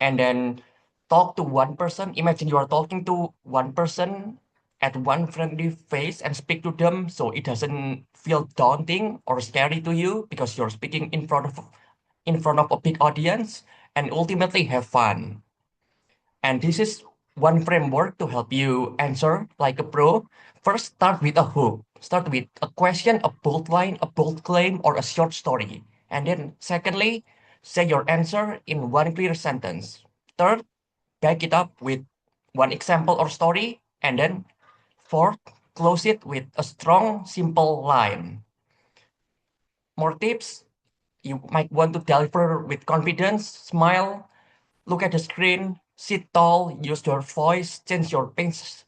And then talk to one person. Imagine you are talking to one person at one friendly face and speak to them so it doesn't feel daunting or scary to you because you're speaking in front of a big audience, and ultimately have fun. And this is one framework to help you answer like a pro. First, start with a hook. Start with a question, a bold line, a bold claim, or a short story. And then, secondly, say your answer in one clear sentence. Third, back it up with one example or story. And then, fourth, close it with a strong, simple line. More tips, you might want to deliver with confidence, smile, look at the screen, sit tall, use your voice, change your pace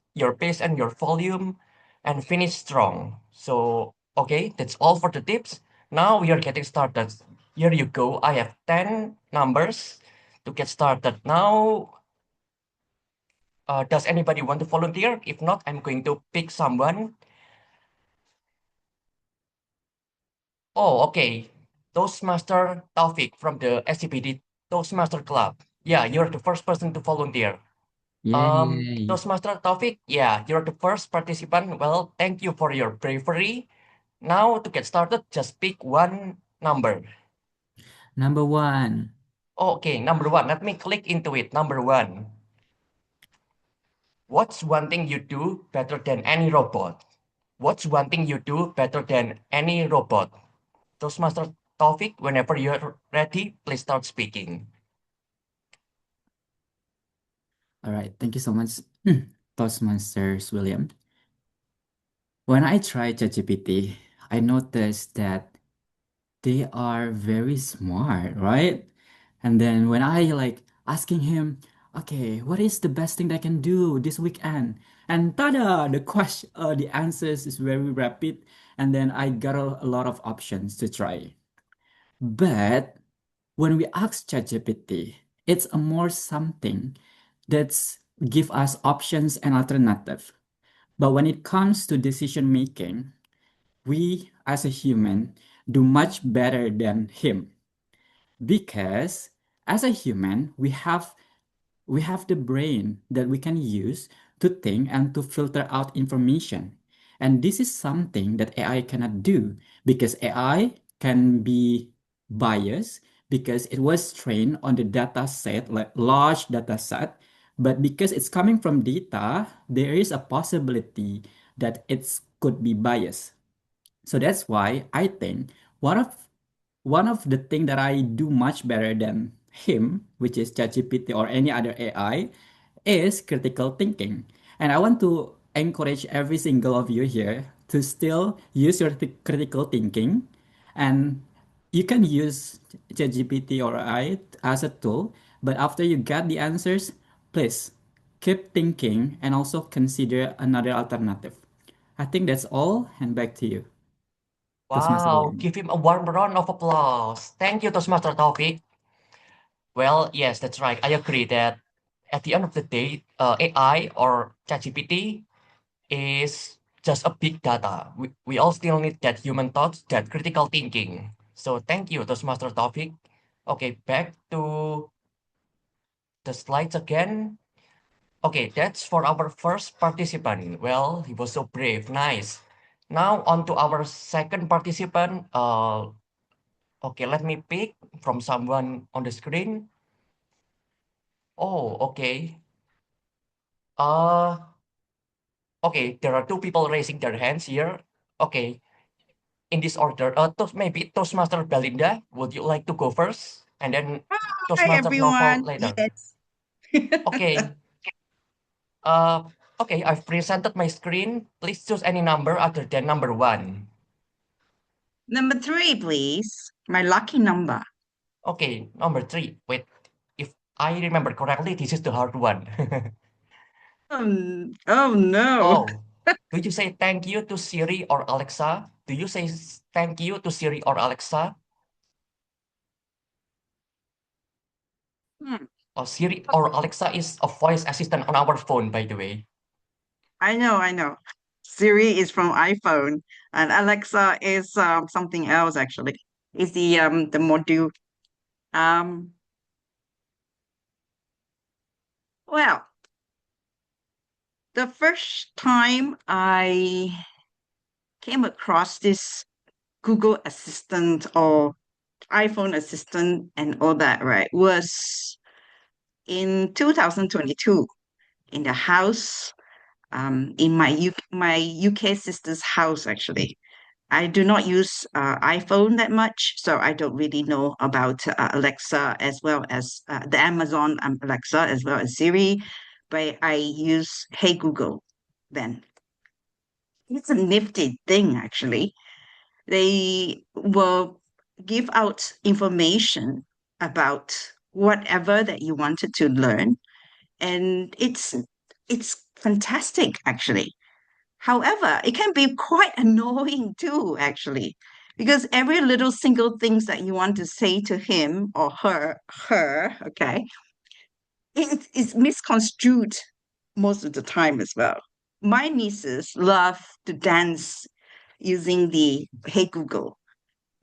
and your volume, and finish strong. So, okay, that's all for the tips. Now we are getting started. Here you go. I have 10 numbers to get started. Now, does anybody want to volunteer? If not, I'm going to pick someone. Oh, okay. Toastmaster Taufik from the SCBD Toastmaster Club. Yeah, you're the first person to volunteer. Yay. Toastmaster Taufik, yeah, you're the first participant. Well, thank you for your bravery. Now, to get started, just pick one number. Number 1. Okay, number one. Let me click into it. Number one. What's one thing you do better than any robot? What's one thing you do better than any robot? Toastmaster Taufik, whenever you're ready, please start speaking. All right, thank you so much, Toastmasters William. When I tried ChatGPT, I noticed that they are very smart, right? And then when I like asking him, okay, what is the best thing that I can do this weekend? And tada, the answers is very rapid, and then I got a lot of options to try. But when we ask ChatGPT, it's a more something that's give us options and alternative. But when it comes to decision making, we as a human do much better than him because as a human we have the brain that we can use to think and to filter out information. And this is something that AI cannot do because AI can be biased because it was trained on the data set, like large data set. But because it's coming from data, there is a possibility that it could be biased. So that's why I think one of one of the thing that I do much better than him, which is ChatGPT or any other AI, is critical thinking. And I want to encourage every single of you here to still use your critical thinking. And you can use ChatGPT or AI as a tool, but after you get the answers, please keep thinking and also consider another alternative. I think that's all, and back to you. Toastmaster Wow, William. give him a warm round of applause. Thank you, Toastmaster Taufik. Well, yes, that's right. I agree that at the end of the day, AI or ChatGPT is just a big data. We all still need that human thoughts, that critical thinking. So thank you, Toastmaster Taufik. Okay, back to the slides again. Okay, that's for our first participant. Well, he was so brave. Nice. Now on to our second participant. Okay, let me pick from someone on the screen. Oh, okay. Uh, okay, there are two people raising their hands here. Okay, in this order. Maybe Toastmaster Belinda, would you like to go first? And then Hi, Toastmaster Novel everyone. later. Yes. Okay. Uh, okay, I've presented my screen. Please choose any number other than number 1. Number 3, please. My lucky number. Okay, number 3. Wait, if I remember correctly, this is the hard one. Oh no. Oh, do you say thank you to Siri or Alexa? Do you say thank you to Siri or Alexa? Or Siri or Alexa is a voice assistant on our phone, by the way. I know. Siri is from iPhone, and Alexa is something else actually. It's the module. Um, well, the first time I came across this Google Assistant or iPhone Assistant and all that, right, was in 2022 in the house, in my UK sister's house, actually. I do not use iPhone that much, so I don't really know about Alexa as well as the Amazon Alexa as well as Siri, but I use Hey Google then. It's a nifty thing, actually. They will give out information about whatever that you wanted to learn, and it's fantastic, actually. However, it can be quite annoying too, actually, because every little single things that you want to say to him or her, okay, it is misconstrued most of the time as well. My nieces love to dance using the Hey Google,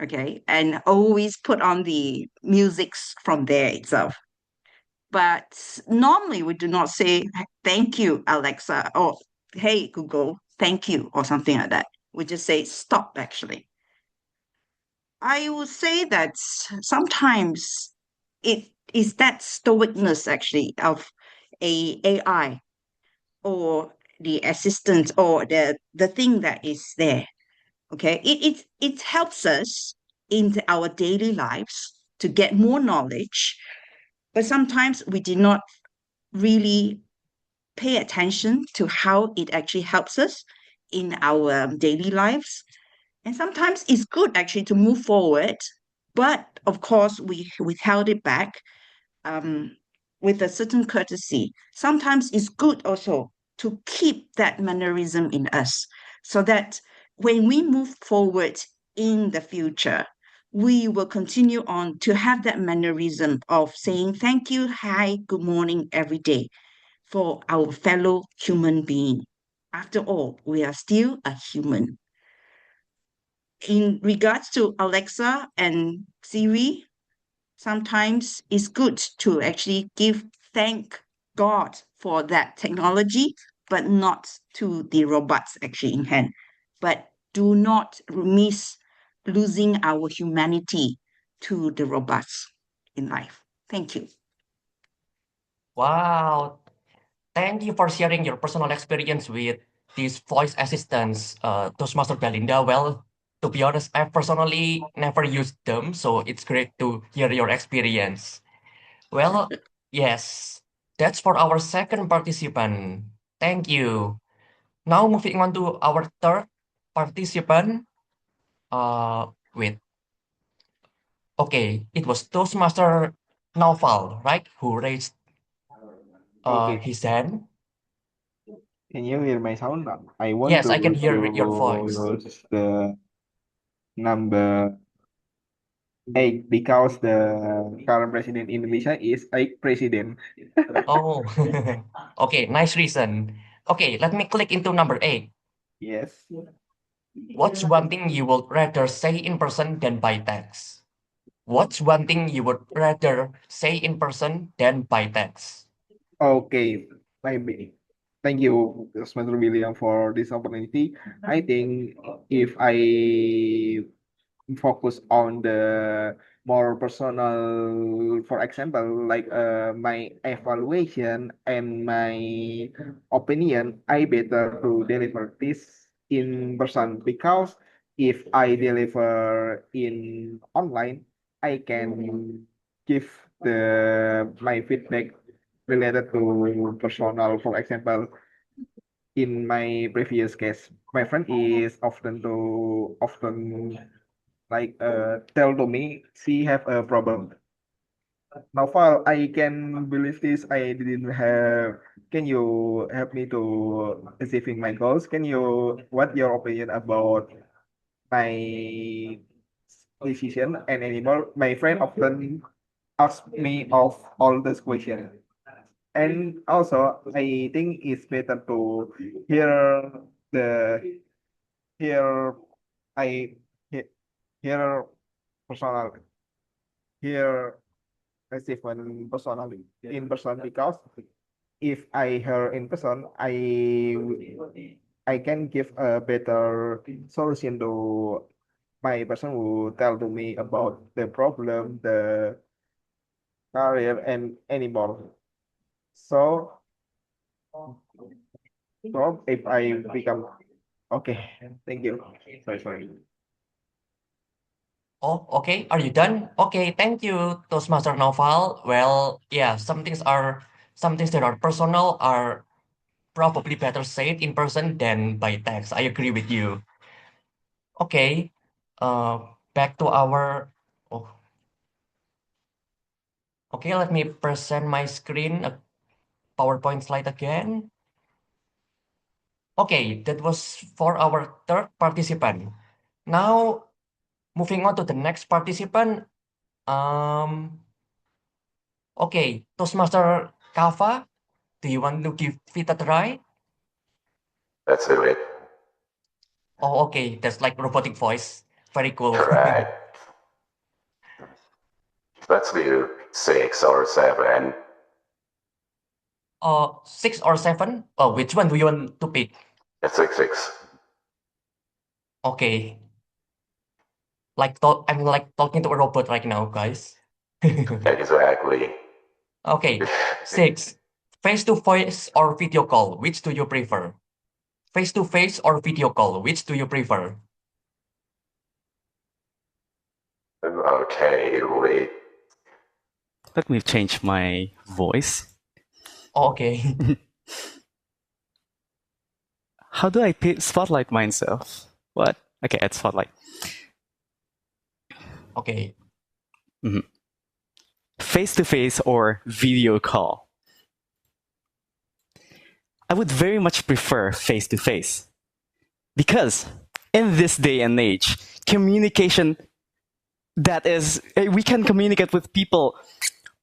okay, and always put on the musics from there itself. But normally we do not say thank you, Alexa, or hey, Google, thank you, or something like that. We just say stop, actually. I would say that sometimes it is that stoicness, actually, of a AI or the assistant or the thing that is there. Okay, it helps us in our daily lives to get more knowledge, but sometimes we did not really pay attention to how it actually helps us in our daily lives. And sometimes it's good actually to move forward, but of course we withheld it back um, with a certain courtesy. Sometimes it's good also to keep that mannerism in us so that when we move forward in the future, we will continue on to have that mannerism of saying thank you, hi, good morning every day for our fellow human being. After all, we are still a human. In regards to Alexa and Siri, sometimes it's good to actually give thank God for that technology, but not to the robots actually in hand. But do not miss losing our humanity to the robots in life. Thank you. Wow. Thank you for sharing your personal experience with these voice assistants, Toastmaster Belinda. Well, to be honest, I personally never used them, so it's great to hear your experience. Well, yes, that's for our second participant. Thank you. Now moving on to our third participant. Wait. Okay, it was Toastmaster Naufal, right? Who raised Okay. his hand. Can you hear my sound? I want Yes, to I can hear your voice. choose the number 8 because the current president in Indonesia is 8 president. Oh, okay, nice reason. Okay, let me click into number 8. Yes. What's one thing you would rather say in person than by text? What's one thing you would rather say in person than by text? Okay. maybe. Thank you, Mr. William, for this opportunity. I think if I focus on the more personal, for example, like my evaluation and my opinion, I better to deliver this in person, because if I deliver in online, I can give the my feedback related to personal. For example, in my previous case, my friend is often like tell to me she have a problem. Novel, I can believe this. I didn't have. Can you help me to achieving my goals? Can you what your opinion about my decision and animal? My friend often ask me of all these questions. And also, I think it's better to hear the hear I he- hear personal hear achievement personally in person, because if I hear in person, I can give a better solution to my person who tell to me about the problem, the career, and any more. So, so if I become okay, thank you. Sorry. Oh, okay. Are you done? Okay, thank you, Toastmaster Novel. Well, yeah, some things that are personal are probably better said in person than by text. I agree with you. Okay. Back to our. Oh, okay. Let me present my screen, a PowerPoint slide again. Okay, that was for our third participant. Now, moving on to the next participant. Okay, Toastmaster Kava, do you want to give it a try? Let's do it. Oh, okay, that's like robotic voice. Very cool. Right. Let's do 6 or 7. 6 or 7? Oh, which one do you want to pick? It's 6. Okay. I'm like talking to a robot right now, guys. Exactly. Okay, 6. Face-to-face or video call, which do you prefer? Face-to-face or video call, which do you prefer? Okay, wait. Let me change my voice. Okay. How do I spotlight myself? What? Okay, add spotlight. Okay. Face-to-face or video call? I would very much prefer face-to-face. Because in this day and age, communication we can communicate with people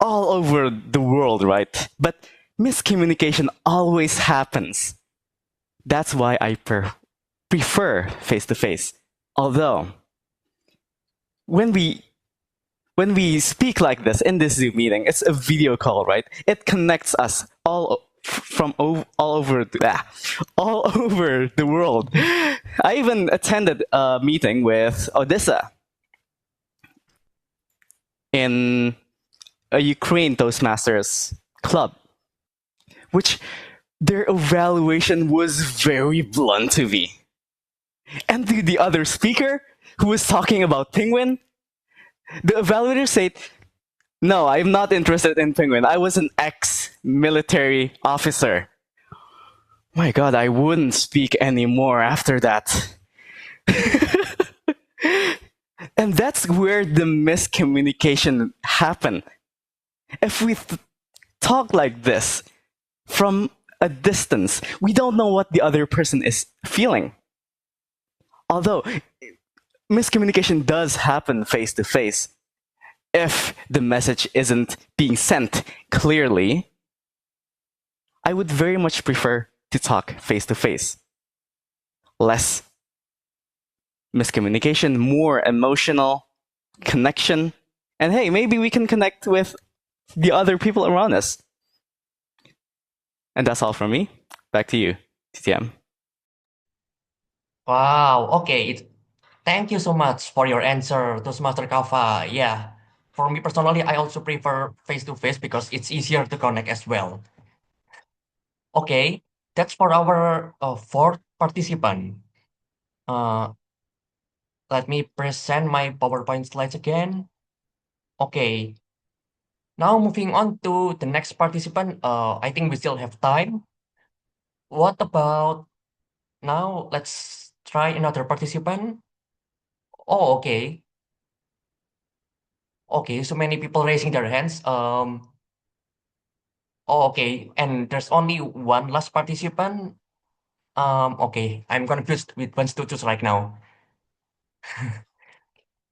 all over the world, right? But miscommunication always happens. That's why I prefer face-to-face. Although, when we speak like this in this Zoom meeting, it's a video call, right? It connects us all over the world. I even attended a meeting with Odessa in a Ukraine Toastmasters club, which their evaluation was very blunt to me. And the other speaker who was talking about Penguin, the evaluator said, "No, I'm not interested in Penguin. I was an ex-military officer." My God, I wouldn't speak anymore after that. And that's where the miscommunication happened. If we talk like this from a distance, we don't know what the other person is feeling. Although miscommunication does happen face to face, if the message isn't being sent clearly, I would very much prefer to talk face to face. Less miscommunication, more emotional connection, and hey, maybe we can connect with the other people around us. And that's all from me. Back to you, TTM. Wow, okay. Thank you so much for your answer, Toastmaster Kava. Yeah, for me personally, I also prefer face-to-face because it's easier to connect as well. Okay, that's for our fourth participant. Uh, Let me present my PowerPoint slides again. Okay, now moving on to the next participant. I think we still have time. What about now? Let's try another participant. Oh, okay. Okay, so many people raising their hands. Oh, okay, and there's only one last participant. Okay, I'm confused with ones to choose right now.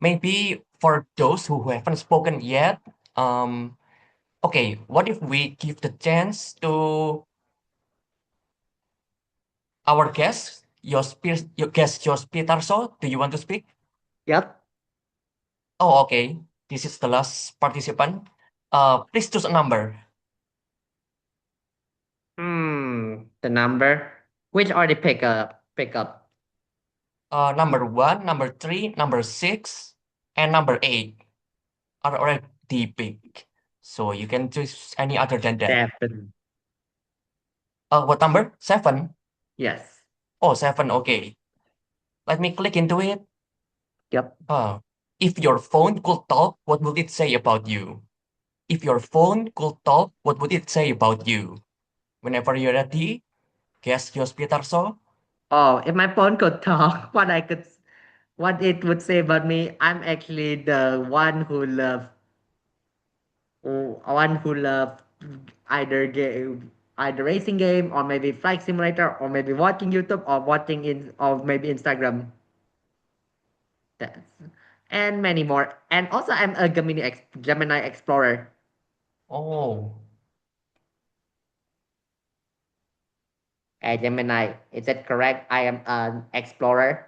Maybe for those who haven't spoken yet, okay, what if we give the chance to our guest, your guest, Jos Peterso? Do you want to speak? Yep. Oh, okay. This is the last participant. Please choose a number. The number. Which already pick up. Number 1, number 3, number 6, and number 8 are already big. So you can choose any other than that. 7. What number? 7? Yes. Oh, 7, okay. Let me click into it. Yep. If your phone could talk, what would it say about you? If your phone could talk, what would it say about you? Whenever you're ready, guess Jos Peterso. Oh, if my phone could talk, what it would say about me, I'm actually the one who love either racing game or maybe flight simulator or maybe watching YouTube or maybe Instagram. That's, and many more. And also I'm a Gemini explorer. Oh, Hey Gemini, is that correct? I am an explorer.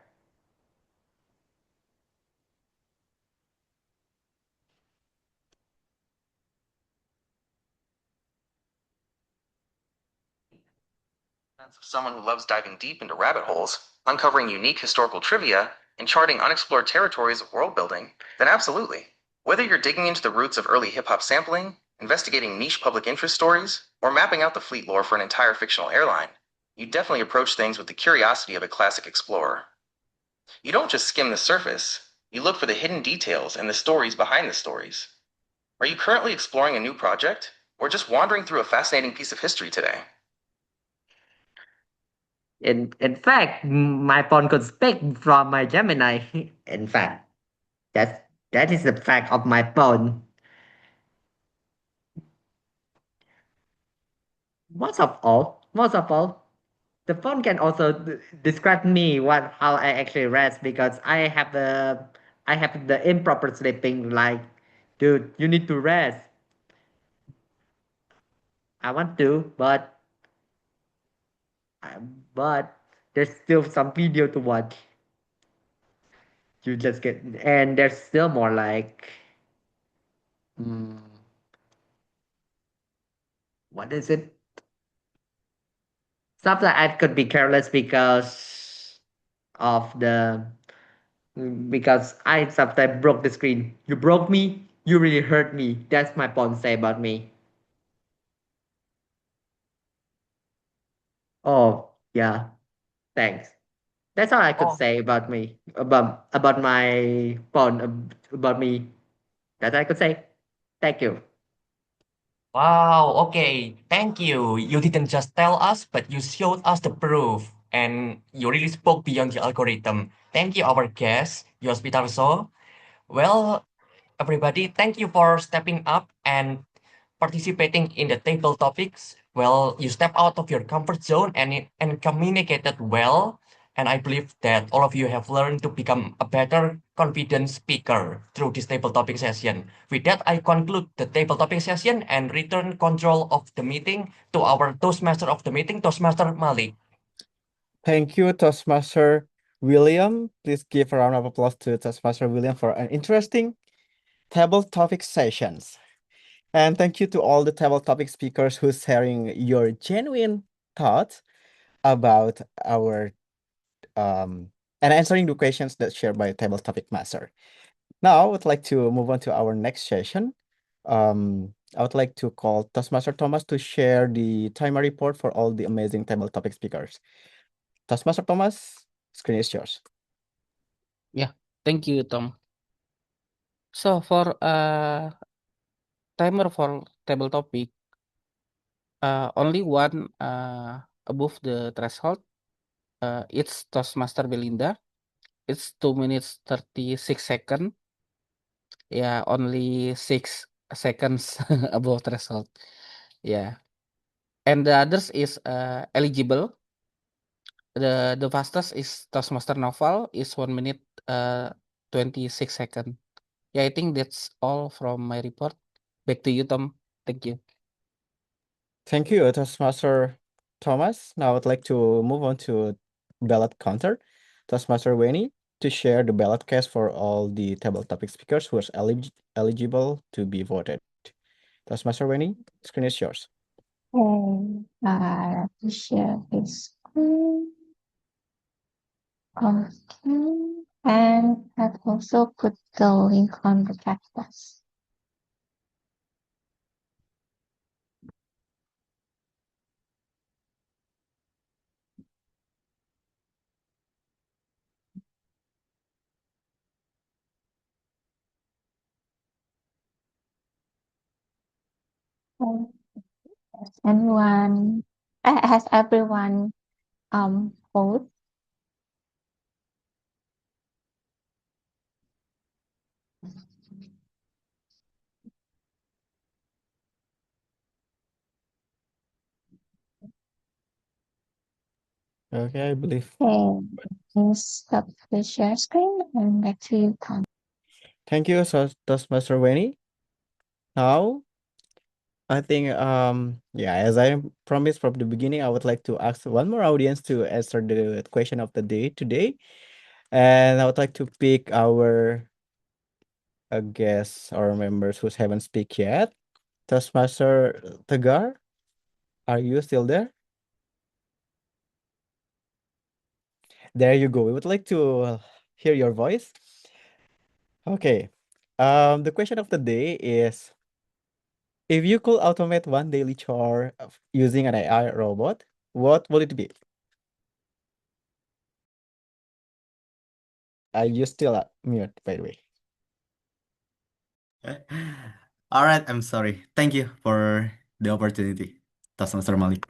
Of someone who loves diving deep into rabbit holes, uncovering unique historical trivia, and charting unexplored territories of world building, then absolutely. Whether you're digging into the roots of early hip hop sampling, investigating niche public interest stories, or mapping out the fleet lore for an entire fictional airline, you definitely approach things with the curiosity of a classic explorer. You don't just skim the surface, you look for the hidden details and the stories behind the stories. Are you currently exploring a new project, or just wandering through a fascinating piece of history today? In fact, my phone could speak from my Gemini. In fact, that is the fact of my phone. Most of all, the phone can also describe me how I actually rest because I have the improper sleeping. Like, dude, you need to rest. I want to, but there's still some video to watch. You just get, and there's still more like, what is it? Sometimes I could be careless of the because I sometimes broke the screen. You broke me. You really hurt me. That's my phone say about me. Oh yeah, thanks. That's all I could Oh. say about me about my phone about me. That I could say. Thank you. Wow, okay, thank you. You didn't just tell us, but you showed us the proof, and you really spoke beyond the algorithm. Thank you, our guest, Yos Pitarso. Well, everybody, thank you for stepping up and participating in the table topics. Well, you step out of your comfort zone and communicated well. And I believe that all of you have learned to become a better, confident speaker through this table topic session. With that, I conclude the table topic session and return control of the meeting to our Toastmaster of the meeting, Toastmaster Malik. Thank you, Toastmaster William. Please give a round of applause to Toastmaster William for an interesting table topic sessions. And thank you to all the table topic speakers who's sharing your genuine thoughts about our and answering the questions that shared by table topic master. Now I would like to move on to our next session. I would like to call Toastmaster Thomas to share the timer report for all the amazing table topic speakers. Toastmaster Thomas, screen is yours. Yeah, thank you, Tom. So for timer for table topic, only one above the threshold. It's Toastmaster Belinda. It's 2 minutes 36 seconds. Yeah, only 6 seconds above threshold. Yeah. And the others is eligible. The fastest is Toastmaster Novel is 1 minute 26 seconds. Yeah, I think that's all from my report. Back to you, Tom. Thank you. Thank you, Toastmaster Thomas. Now I'd like to move on to ballot counter. Toastmaster Winnie to share the ballot cast for all the table topic speakers who are eligible to be voted. Toastmaster Winnie, screen is yours. Okay, let me share this screen. Okay, and I've also put the link on the chat box. Has anyone, has everyone vote? Okay, I believe. Okay, please stop the share screen and back to you, Tom. Thank you, Toastmaster Winnie. Now, I think yeah, as I promised from the beginning, I would like to ask one more audience to answer the question of the day today. And I would like to pick our guests or members who haven't speak yet. Toastmaster Tagar, are you still there? There you go. We would like to hear your voice. Okay. The question of the day is, if you could automate one daily chore using an AI robot, what would it be? You still mute, by the way. All right, I'm sorry. Thank you for the opportunity, Toastmaster Malik.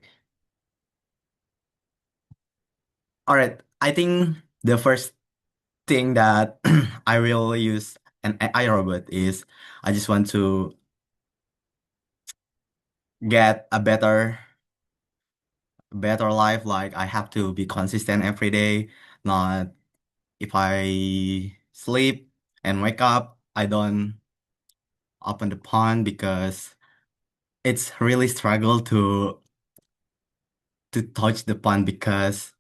All right, I think the first thing that I will use an AI robot is I just want to get a better life. Like I have to be consistent every day. Not if I sleep and wake up, I don't open the pond because it's really struggle to touch the pond because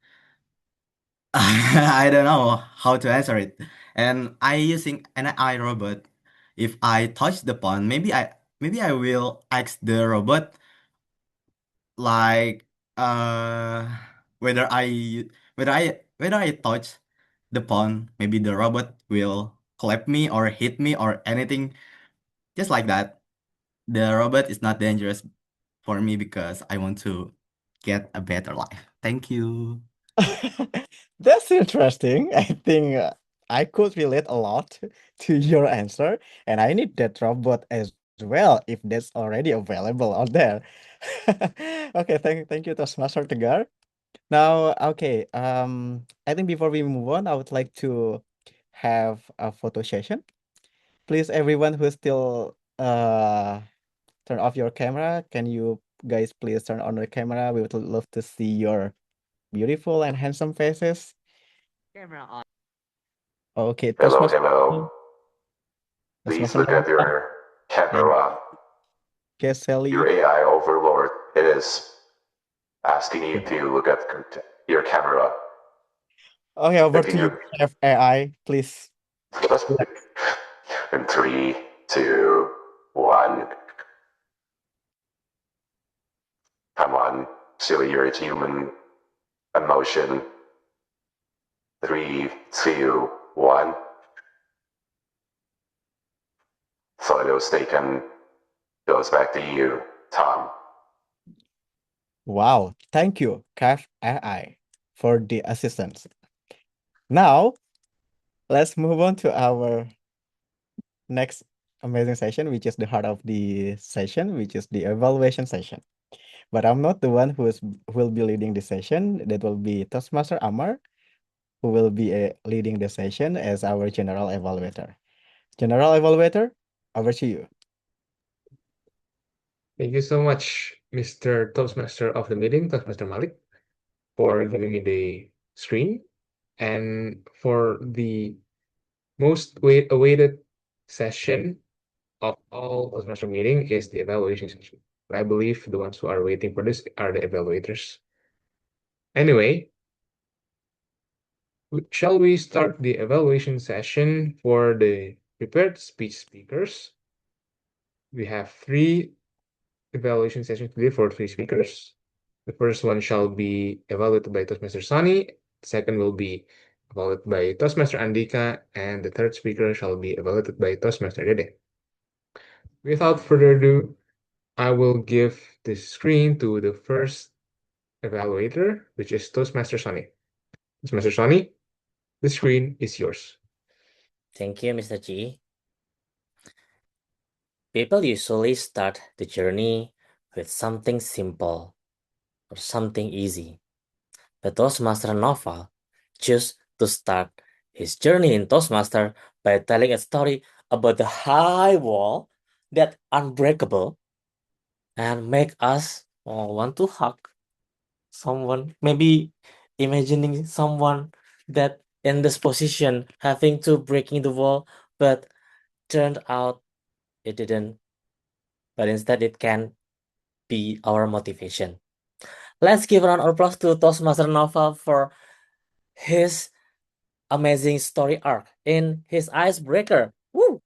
I don't know how to answer it. And I using an AI robot. If I touch the pond, maybe I will ask the robot like uh whether I whether I touch the pond, maybe the robot will clap me or hit me or anything just like that. The robot is not dangerous for me because I want to get a better life. Thank you. That's interesting. I think I could relate a lot to your answer, and I need that robot as well if that's already available out there. Okay, thank you, Toastmaster Tegar. Now, okay, I think before we move on, I would like to have a photo session. Please, everyone who's still turn off your camera. Can you guys please turn on the camera? We would love to see your beautiful and handsome faces. Camera on. Okay, Hello, Toastmaster. hello. Please look at your camera. Okay, Sally. Your AI overlord is asking you to look at your camera. Okay, over to Continue. you, Chef AI, please. In 3, 2, 1. Come on, silly, you're a human. Emotion. 3, 2, 1. Photos taken. Goes back to you, Tom. Wow, thank you, Cash AI, for the assistance. Now, let's move on to our next amazing session, which is the heart of the session, which is the evaluation session. But I'm not the one who will be leading the session. That will be Toastmaster Amar, who will be leading the session as our general evaluator. General evaluator, over to you. Thank you so much, Mr. Toastmaster of the meeting, Toastmaster Malik, for giving me the screen and for the most awaited session of all Toastmaster meeting is the evaluation session. I believe the ones who are waiting for this are the evaluators. Anyway, shall we start the evaluation session for the prepared speech speakers? We have 3 evaluation sessions today for 3 speakers. The first one shall be evaluated by Toastmaster Sunny, the second will be evaluated by Toastmaster Andika, and the third speaker shall be evaluated by Toastmaster Dede. Without further ado, I will give the screen to the first evaluator, which is Toastmaster Sunny. Toastmaster Sunny, the screen is yours. Thank you, Mr. G. People usually start the journey with something simple or something easy. But Toastmaster Novel chose to start his journey in Toastmaster by telling a story about the high wall that unbreakable and make us want to hug someone. Maybe imagining someone that in this position having to breaking the wall, but turned out it didn't. But instead it can be our motivation. Let's give a round of applause to Toastmaster Novel for his amazing story arc in his icebreaker. Woo!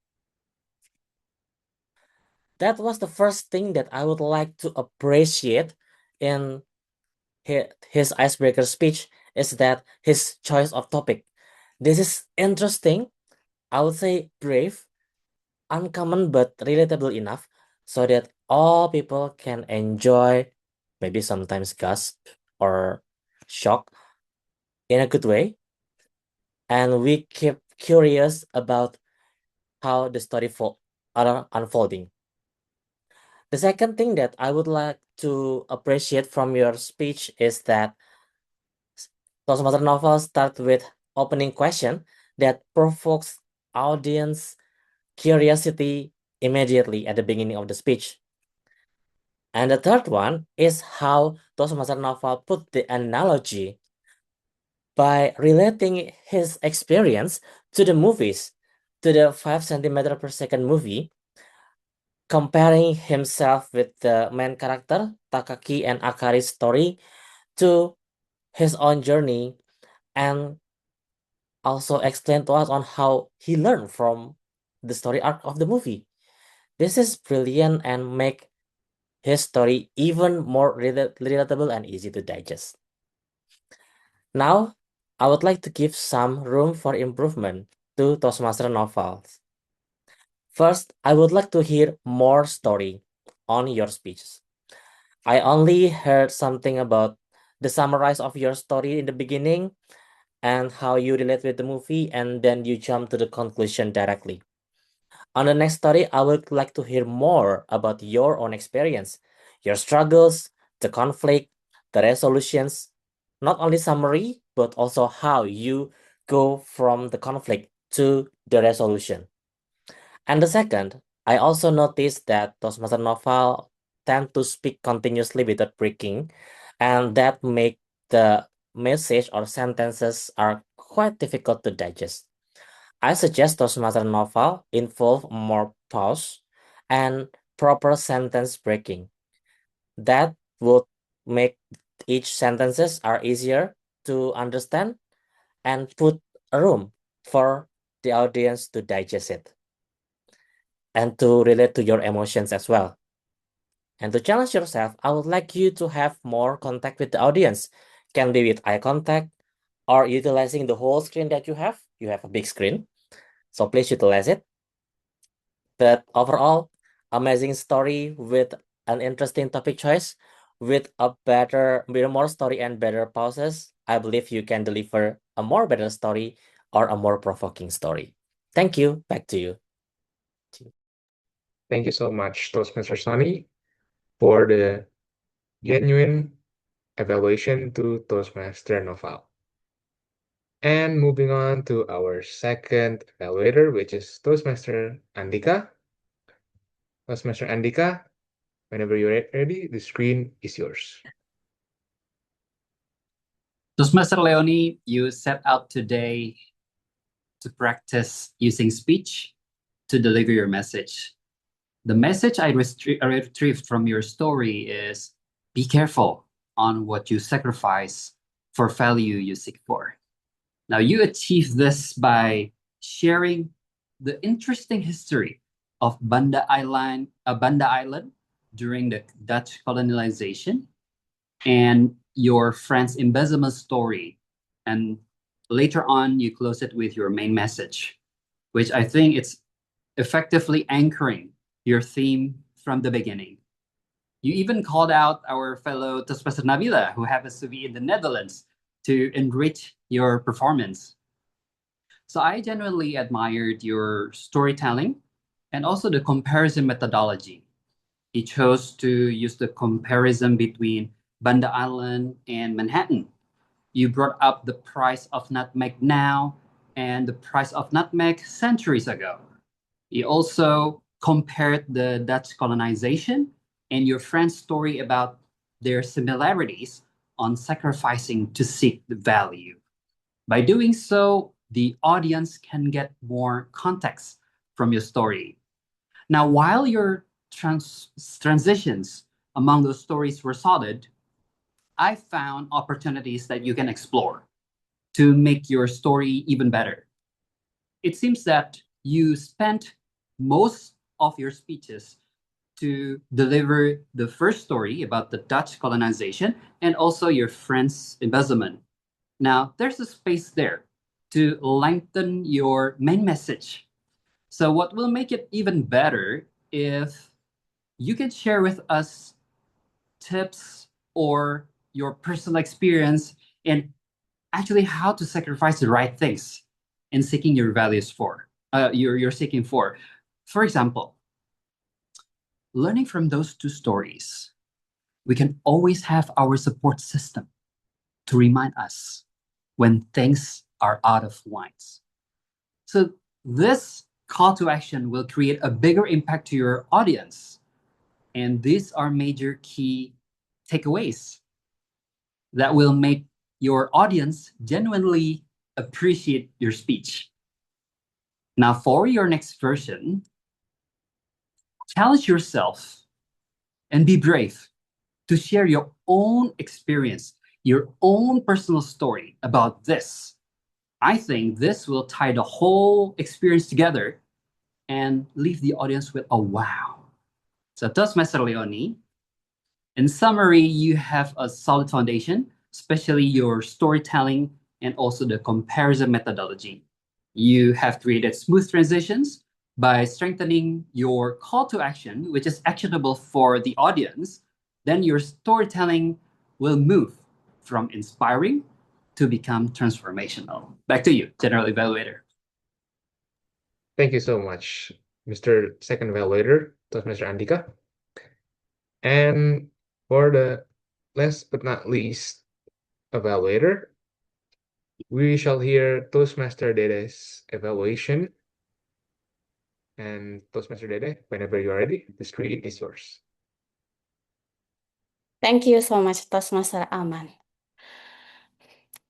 That was the first thing that I would like to appreciate in his icebreaker speech is that his choice of topic. This is interesting. I would say brave, uncommon, but relatable enough so that all people can enjoy, maybe sometimes gasp or shock in a good way. And we keep curious about how the story are unfolding. The second thing that I would like to appreciate from your speech is that Toastmaster Novel starts with opening question that provokes audience curiosity immediately at the beginning of the speech. And the third one is how Toastmaster Novel put the analogy by relating his experience to the movies, to the 5 centimeter per second movie, comparing himself with the main character, Takaki and Akari's story, to his own journey, and also explain to us on how he learned from the story arc of the movie. This is brilliant and make his story even more relatable and easy to digest. Now, I would like to give some room for improvement to Toastmaster novels. First, I would like to hear more story on your speeches. I only heard something about the summarize of your story in the beginning and how you relate with the movie, and then you jump to the conclusion directly. On the next story, I would like to hear more about your own experience, your struggles, the conflict, the resolutions, not only summary, but also how you go from the conflict to the resolution. And the second, I also noticed that Toastmaster novel tend to speak continuously without breaking, and that make the message or sentences are quite difficult to digest. I suggest Toastmaster novel involve more pause and proper sentence breaking. That would make each sentences are easier to understand and put a room for the audience to digest it and to relate to your emotions as well. And to challenge yourself, I would like you to have more contact with the audience. Can be with eye contact or utilizing the whole screen that you have. You have a big screen, so please utilize it. But overall, amazing story with an interesting topic choice, with more story and better pauses. I believe you can deliver a more better story or a more provoking story. Thank you. Back to you. Thank you so much, Toastmaster Sonny, for the genuine evaluation to Toastmaster Noval. And moving on to our second evaluator, which is Toastmaster Andika. Toastmaster Andika, whenever you're ready, the screen is yours. Toastmaster Leonie, you set out today to practice using speech to deliver your message. The message I retrieved from your story is be careful on what you sacrifice for value you seek for. Now, you achieve this by sharing the interesting history of Banda Island during the Dutch colonization and your friend's embezzlement story. And later on, you close it with your main message, which I think it's effectively anchoring your theme from the beginning. You even called out our fellow Toastmaster Nabila, who happens to be in the Netherlands, to enrich your performance. So I genuinely admired your storytelling and also the comparison methodology. You chose to use the comparison between Banda Island and Manhattan. You brought up the price of nutmeg now and the price of nutmeg centuries ago. You also compared the Dutch colonization and your friend's story about their similarities on sacrificing to seek the value. By doing so, the audience can get more context from your story. Now, while your transitions among those stories were solid, I found opportunities that you can explore to make your story even better. It seems that you spent most of your speeches to deliver the first story about the Dutch colonization and also your friend's embezzlement. Now, there's a space there to lengthen your main message. So, what will make it even better if you can share with us tips or your personal experience and actually how to sacrifice the right things in seeking your values for you're seeking for. For example, learning from those two stories, we can always have our support system to remind us when things are out of lines. So this call to action will create a bigger impact to your audience. And these are major key takeaways that will make your audience genuinely appreciate your speech. Now, for your next version, challenge yourself and be brave to share your own experience, your own personal story about this. I think this will tie the whole experience together and leave the audience with a wow. So, Toastmaster Leonie, in summary, you have a solid foundation, especially your storytelling and also the comparison methodology. You have created smooth transitions by strengthening your call to action, which is actionable for the audience. Then your storytelling will move from inspiring to become transformational. Back to you, General Evaluator. Thank you so much, Mr. Second Evaluator, Toastmaster Andika. And for the last but not least evaluator, we shall hear Toastmaster Dede's evaluation. And Toastmaster Dede, whenever you're ready, the screen is yours. Thank you so much, Toastmaster Aman.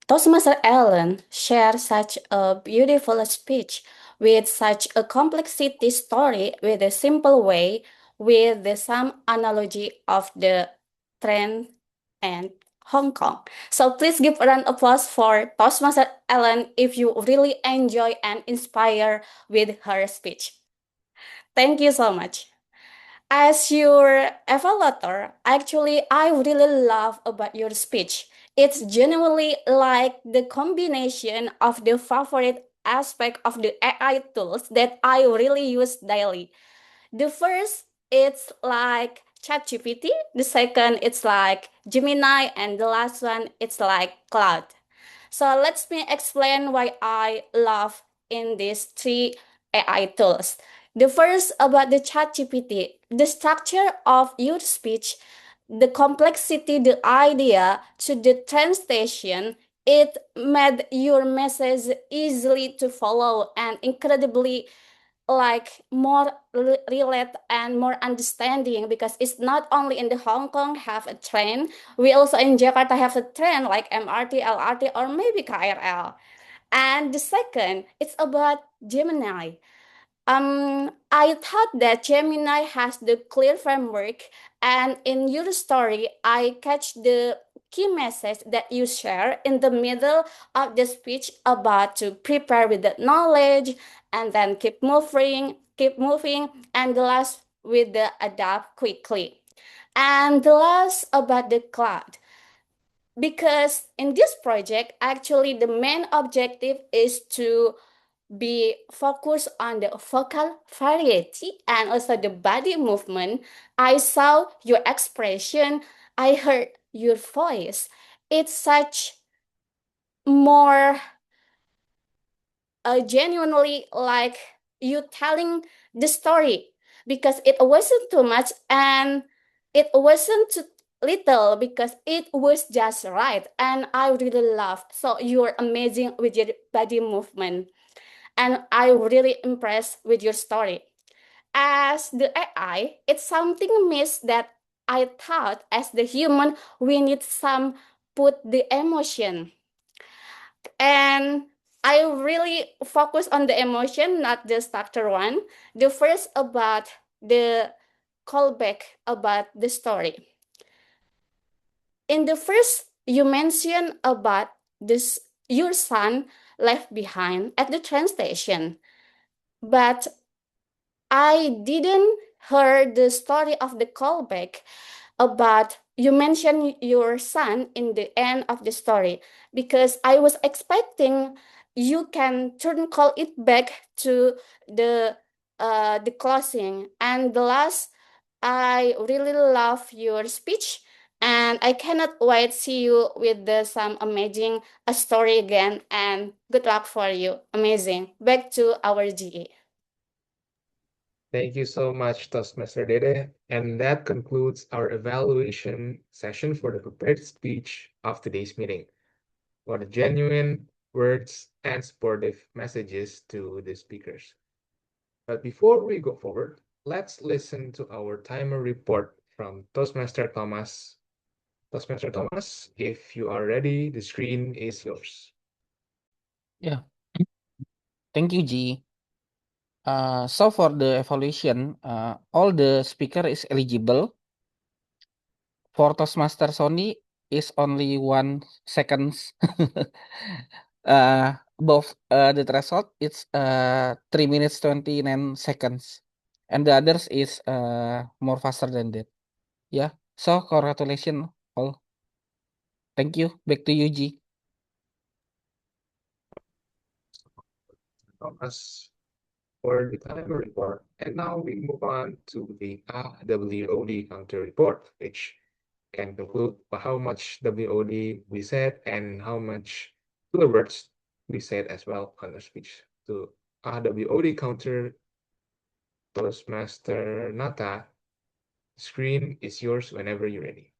Toastmaster Ellen shared such a beautiful speech with such a complexity story with a simple way, with the some analogy of the trend and Hong Kong. So please give a round of applause for Toastmaster Ellen if you really enjoy and inspire with her speech. Thank you so much. As your evaluator, actually, I really love about your speech. It's genuinely like the combination of the favorite aspect of the AI tools that I really use daily. The first, it's like ChatGPT. The second, it's like Gemini. And the last one, it's like Cloud. So let me explain why I love in these three AI tools. The first about the ChatGPT, the structure of your speech, the complexity, the idea to the translation, it made your message easily to follow and incredibly like more relate and more understanding, because it's not only in the Hong Kong have a train, we also in Jakarta have a train like MRT, LRT, or maybe KRL. And the second, it's about Gemini. I thought that Gemini has the clear framework, and in your story, I catch the key message that you share in the middle of the speech about to prepare with the knowledge and then keep moving, and the last with the adapt quickly. And the last about the cloud, because in this project, actually the main objective is to be focused on the vocal variety and also the body movement. I saw your expression, I heard your voice. It's such more genuinely like you telling the story, because it wasn't too much and it wasn't too little, because it was just right, and I really love. So you're amazing with your body movement, and I really impressed with your story. As the AI, it's something miss that I thought as the human we need some put the emotion, and I really focus on the emotion, not the structure one. The first about the callback about the story. In the first, you mentioned about this your son left behind at the train station, but I didn't hear the story of the callback about you mentioned your son in the end of the story, because I was expecting you can turn call it back to the closing. And the last, I really love your speech, and I cannot wait see you with some amazing story again, and good luck for you. Amazing. Back to our GA. Thank you so much, Toastmaster Dede. And that concludes our evaluation session for the prepared speech of today's meeting. What a genuine words and supportive messages to the speakers. But before we go forward, let's listen to our timer report from Toastmaster Thomas. Toastmaster Thomas, if you are ready, the screen is yours. Yeah. Thank you, G. So for the evaluation, all the speaker is eligible. For Toastmasters only is only 1 seconds above the threshold. It's 3 minutes 29 seconds, and the others is more faster than that. Yeah. So congratulations all. Thank you. Back to you, G. Thomas for the timer report. And now we move on to the WOD counter report, which can conclude how much WOD we said and how much filler words we said as well on the speech. To WOD counter, Toastmaster Nata, screen is yours whenever you're ready.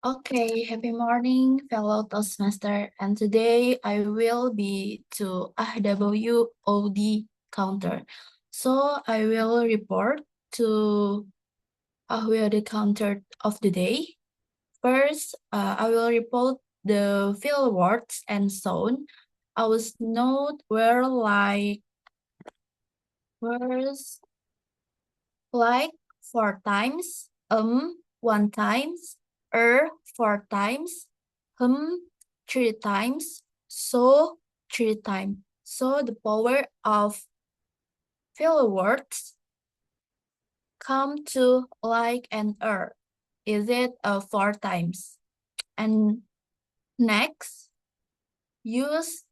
Okay, happy morning, fellow Toastmaster. And today I will be to AWOD counter. So I will report to AWOD counter of the day. First, I will report the fill words and sound. I was note were words like 4 times, 1 times, 4 times, 3 times, so 3 times. So the power of Filler words come to like and Is it 4 times? And next, use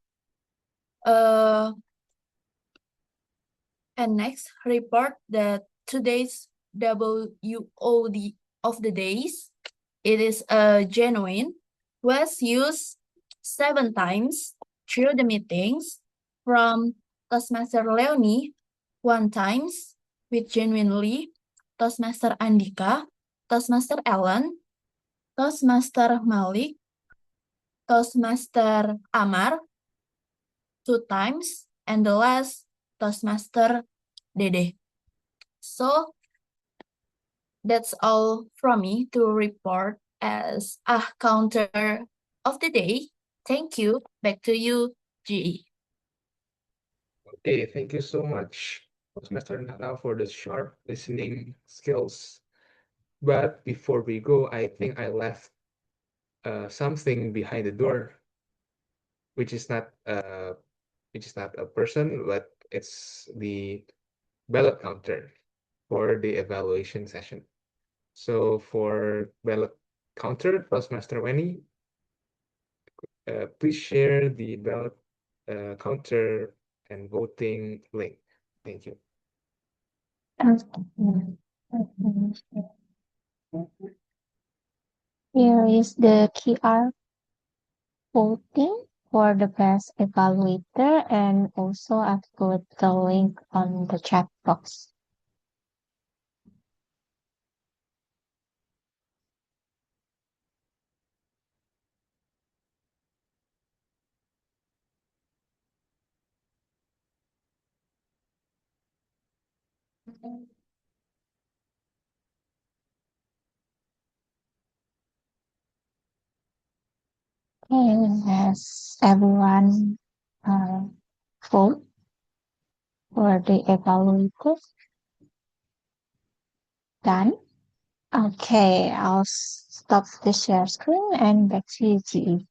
report that today's WOD of the days. It is genuine. Was used 7 times through the meetings from Toastmaster Leonie 1 times with genuinely, Toastmaster Andika, Toastmaster Ellen, Toastmaster Malik, Toastmaster Amar 2 times, and the last Toastmaster Dede. So that's all from me to report as a counter of the day. Thank you. Back to you, GE. Okay, thank you so much, Toastmaster Nata, for the sharp listening skills. But before we go, I think I left something behind the door, which is not a person, but it's the ballot counter for the evaluation session. So for ballot counter, Toastmaster Weni, please share the ballot counter and voting link. Thank you. Here is the QR voting for the best evaluator, and also I've put the link on the chat box. Okay, has everyone vote for the evaluators? Done? Okay, I'll stop the share screen and back to you, GE.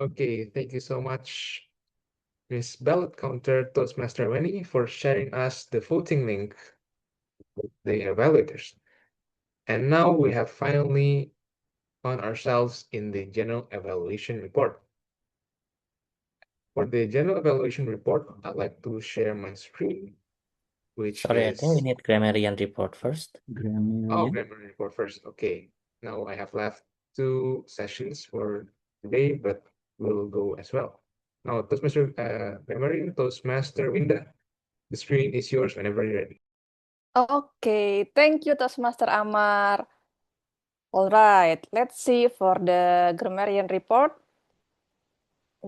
Okay, thank you so much, Miss Ballot Counter Toastmaster Weni, for sharing us the voting link of the evaluators. And now we have finally found ourselves in the general evaluation report. For the general evaluation report, I'd like to share my screen, which Sorry, I is... think we need grammarian report first. Oh, grammarian report first. Okay. Now I have left 2 sessions for today, but we'll go as well. Now, Toastmaster grammarian, Toastmaster Winda, the screen is yours whenever you're ready. Okay, thank you, Toastmaster Amar. All right, let's see for the grammarian report.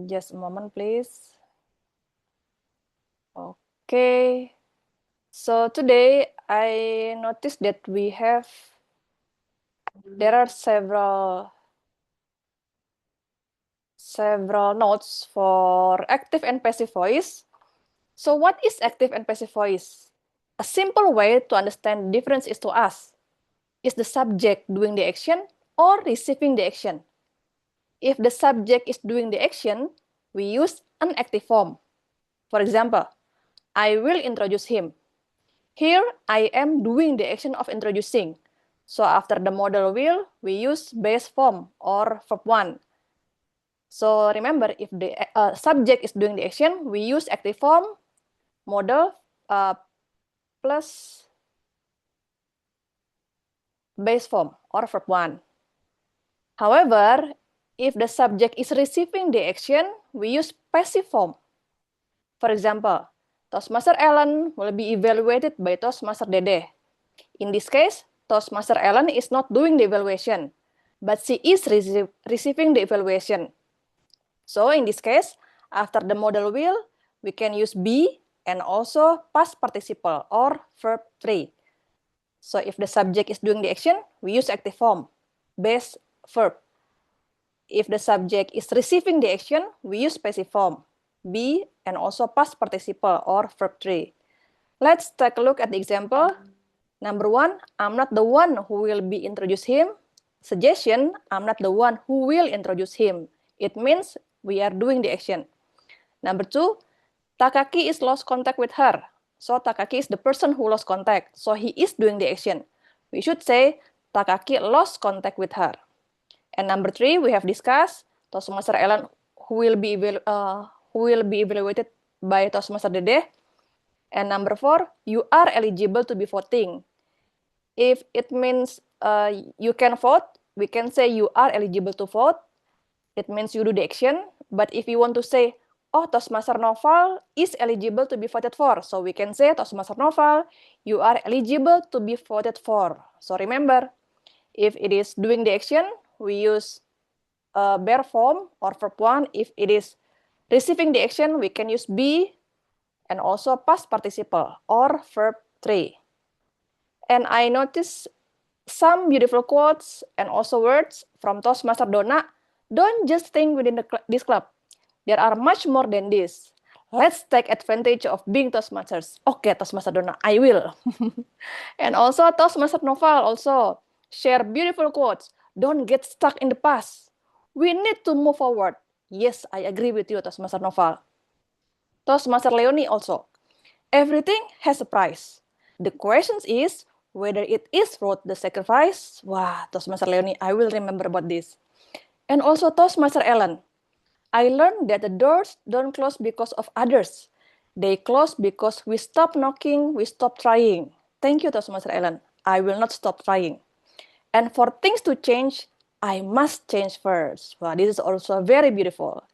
Just a moment, please. Okay. So today I noticed that there are several notes for active and passive voice. So what is active and passive voice? A simple way to understand the difference is to ask, is the subject doing the action or receiving the action? If the subject is doing the action, we use an active form. For example, I will introduce him. Here, I am doing the action of introducing. So after the modal will, we use base form or verb 1. So remember, if the subject is doing the action, we use active form, modal, plus base form or verb 1. However, if the subject is receiving the action, we use passive form. For example, Toastmaster Ellen will be evaluated by Toastmaster Dede. In this case, Toastmaster Ellen is not doing the evaluation, but she is receiving the evaluation. So in this case, after the modal will, we can use be and also past participle or verb 3. So if the subject is doing the action, we use active form, base verb. If the subject is receiving the action, we use passive form, be and also past participle or verb 3. Let's take a look at the example. Number 1, I'm not the one who will be introduce him. Suggestion, I'm not the one who will introduce him. It means we are doing the action. Number 2, Takaki is lost contact with her. So Takaki is the person who lost contact. So he is doing the action. We should say Takaki lost contact with her. And number 3, we have discussed Toastmaster Ellen who will be evaluated by Toastmaster Dede. And number 4, you are eligible to be voting. If it means you can vote, we can say you are eligible to vote. It means you do the action. But if you want to say, oh, Toastmaster Noval is eligible to be voted for, so we can say, Toastmaster Noval, you are eligible to be voted for. So remember, if it is doing the action, we use bare form or verb 1. If it is receiving the action, we can use be, and also past participle or verb 3. And I noticed some beautiful quotes and also words from Toastmaster Donna. Don't just think within this club. There are much more than this. Let's take advantage of being Toastmasters. Okay, Toastmaster Donna, I will. And also Toastmaster Noval also share beautiful quotes. Don't get stuck in the past. We need to move forward. Yes, I agree with you, Toastmaster Noval. Toastmaster Leonie also. Everything has a price. The question is whether it is worth the sacrifice. Wah, Toastmaster Leonie, I will remember about this. And also Toastmaster Ellen. I learned that the doors don't close because of others. They close because we stop knocking, we stop trying. Thank you, Toastmaster Ellen. I will not stop trying. And for things to change, I must change first. Wow, this is also very beautiful.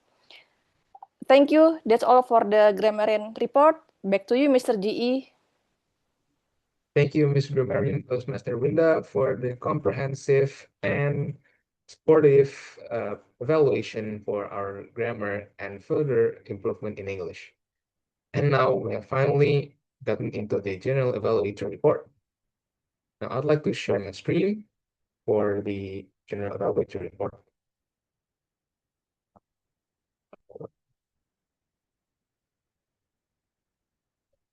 Thank you. That's all for the grammarian report. Back to you, Mr. GE. Thank you, Ms. Grammarian Toastmaster Winda, for the comprehensive and supportive evaluation for our grammar and further improvement in English. And now we have finally gotten into the general evaluator report. Now I'd like to share my screen for the general evaluator report.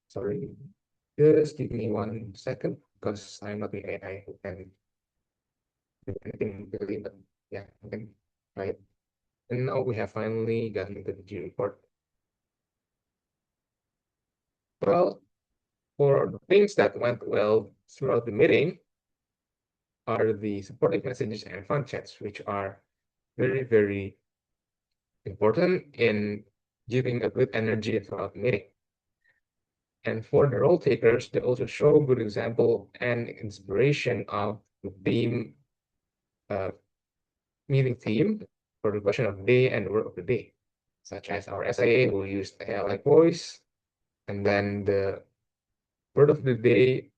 Sorry, just give me 1 second because I'm not the AI who can do anything really, but yeah, I can try it. And now we have finally gotten into the G report. Well, for the things that went well throughout the meeting are the supportive messages and fun chats, which are very, very important in giving a good energy throughout the meeting. And for the role takers, they also show good example and inspiration of the theme, meeting theme for the question of the day and the word of the day, such as our SIA who used AI-like voice, and then the word of the day,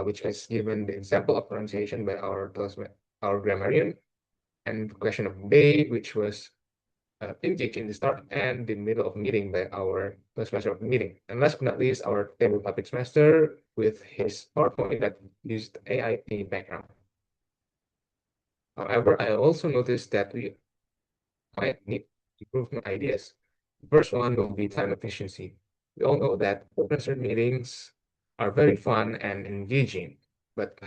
which is given the example of pronunciation by our grammarian, and the question of the day, which was engaged in the start and the middle of meeting by our Toastmaster of the meeting. And last but not least, our table topics master with his PowerPoint that used AI theme background. However, I also noticed that we might need improvement ideas. The first one will be time efficiency. We all know that Toastmaster meetings are very fun and engaging, but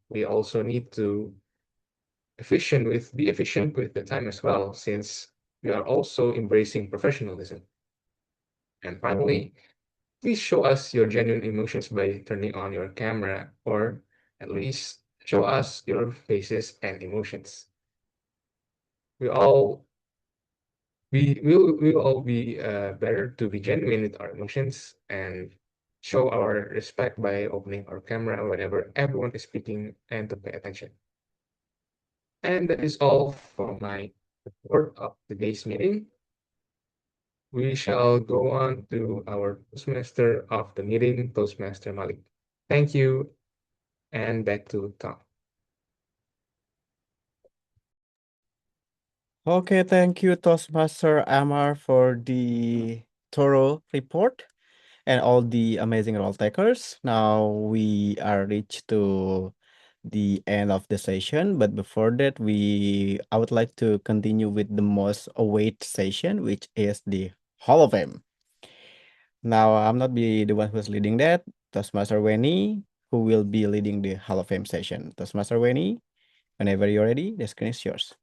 we also need to be efficient with the time as well, since we are also embracing professionalism. And finally, please show us your genuine emotions by turning on your camera, or at least show us your faces and emotions. We all will all be better to be genuine with our emotions and show our respect by opening our camera whenever everyone is speaking and to pay attention. And that is all for my report of today's meeting. We shall go on to our Toastmaster of the meeting, Toastmaster Malik. Thank you, and back to Tom. Okay, thank you, Toastmaster Amar, for the thorough report and all the amazing role takers. Now we are reached to the end of the session, but before that, I would like to continue with the most awaited session, which is the Hall of Fame. Now I'm not be the one who's leading that. Toastmaster Weni, who will be leading the Hall of Fame session. Toastmaster Weni, whenever you're ready, the screen is yours.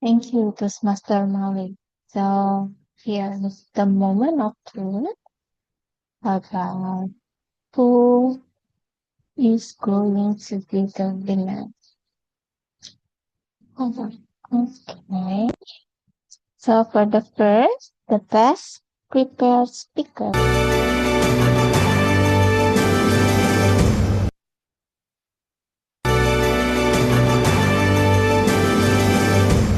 Thank you, Toastmaster Malik. So here's the moment of truth about who is going to be the winner. Okay. So for the first, the best prepared speaker.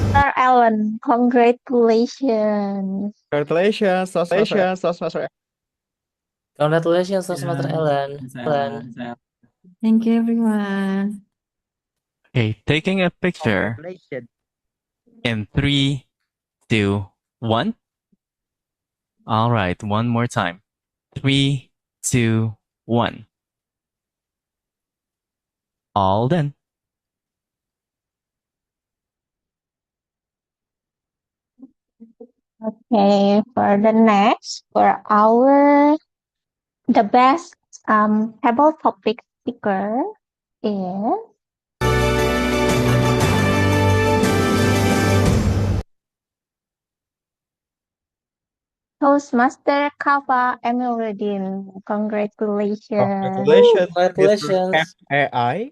Sir Alan, congratulations. Congratulations, Toastmaster. Congratulations, Toastmaster Ellen. Thank you, everyone. Okay, taking a picture Congratulations. in 3, 2, 1. All right, one more time. 3, 2, 1. All done. Okay, for the next, for the best table topic speaker is Toastmaster Kava Emiruddin. Congratulations. Congratulations, Mr. Congratulations. FAI.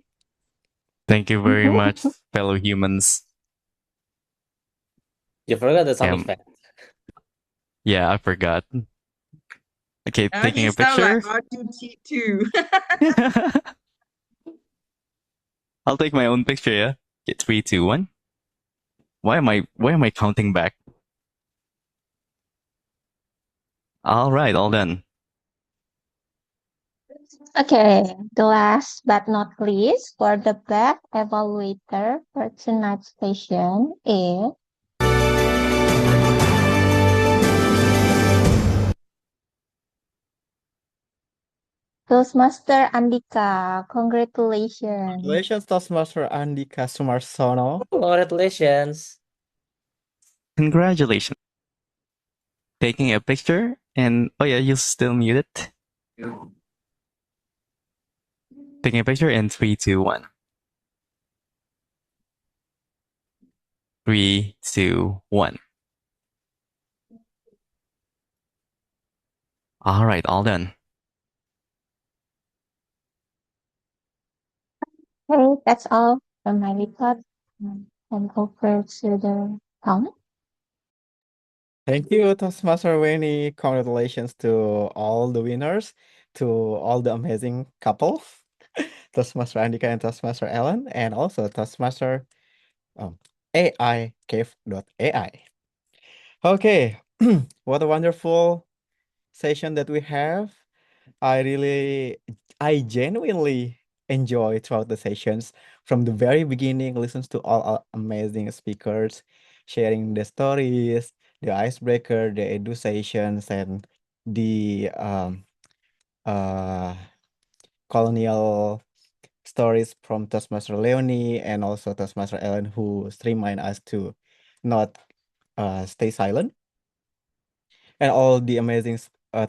Thank you very much, fellow humans. You forgot the sound Yeah, effect. yeah, I forgot. Okay, Now taking you a sound like picture. R2D2. I'll take my own picture, yeah? Okay, 3, 2, 1. Why am I counting back? All right, all done. Okay, the last but not least, for the best evaluator for tonight's session is Toastmaster Andika. Congratulations. Congratulations, Toastmaster Andika Sumarsono. Congratulations. Congratulations. Taking a picture and oh yeah, you're still muted. Taking a picture in 3, 2, 1. 3, 2, 1. All right, all done. Okay, that's all from my report. And over to the Tom. Thank you, Toastmaster Winnie. Congratulations to all the winners, to all the amazing couple, Toastmaster Andika and Toastmaster Ellen, and also Toastmaster AI Cave.ai. Okay, what a wonderful session that we have. I genuinely enjoy throughout the sessions from the very beginning, listens to all our amazing speakers, sharing the stories, the icebreaker, the edu sessions, and the colonial stories from Toastmaster Leonie and also Toastmaster Ellen, who remind us to not stay silent. And all the amazing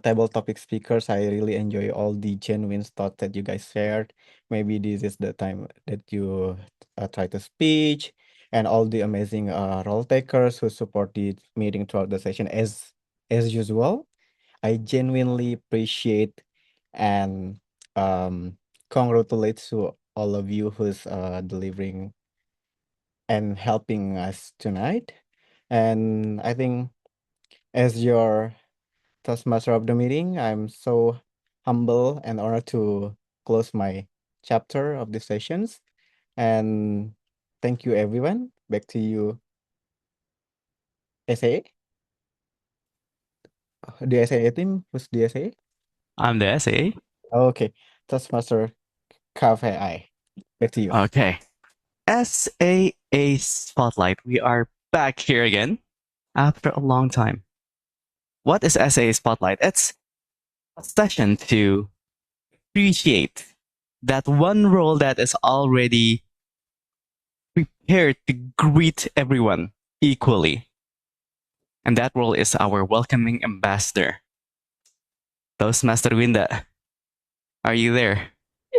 table topic speakers. I really enjoy all the genuine thoughts that you guys shared. Maybe this is the time that you try to speak, and all the amazing role takers who support the meeting throughout the session as usual. I genuinely appreciate and congratulate to all of you who's delivering and helping us tonight. And I think as your Toastmaster of the meeting, I'm so humble and honored to close my chapter of the sessions. And thank you, everyone. Back to you, SA. The SA team, who's the SA? I'm the SA. Okay, Toastmaster Cafe I. Back to you. Okay. SAA Spotlight. We are back here again after a long time. What is SAA Spotlight? It's a session to appreciate that one role that is already prepared to greet everyone equally. And that role is our welcoming ambassador. Toastmaster Winda, are you there?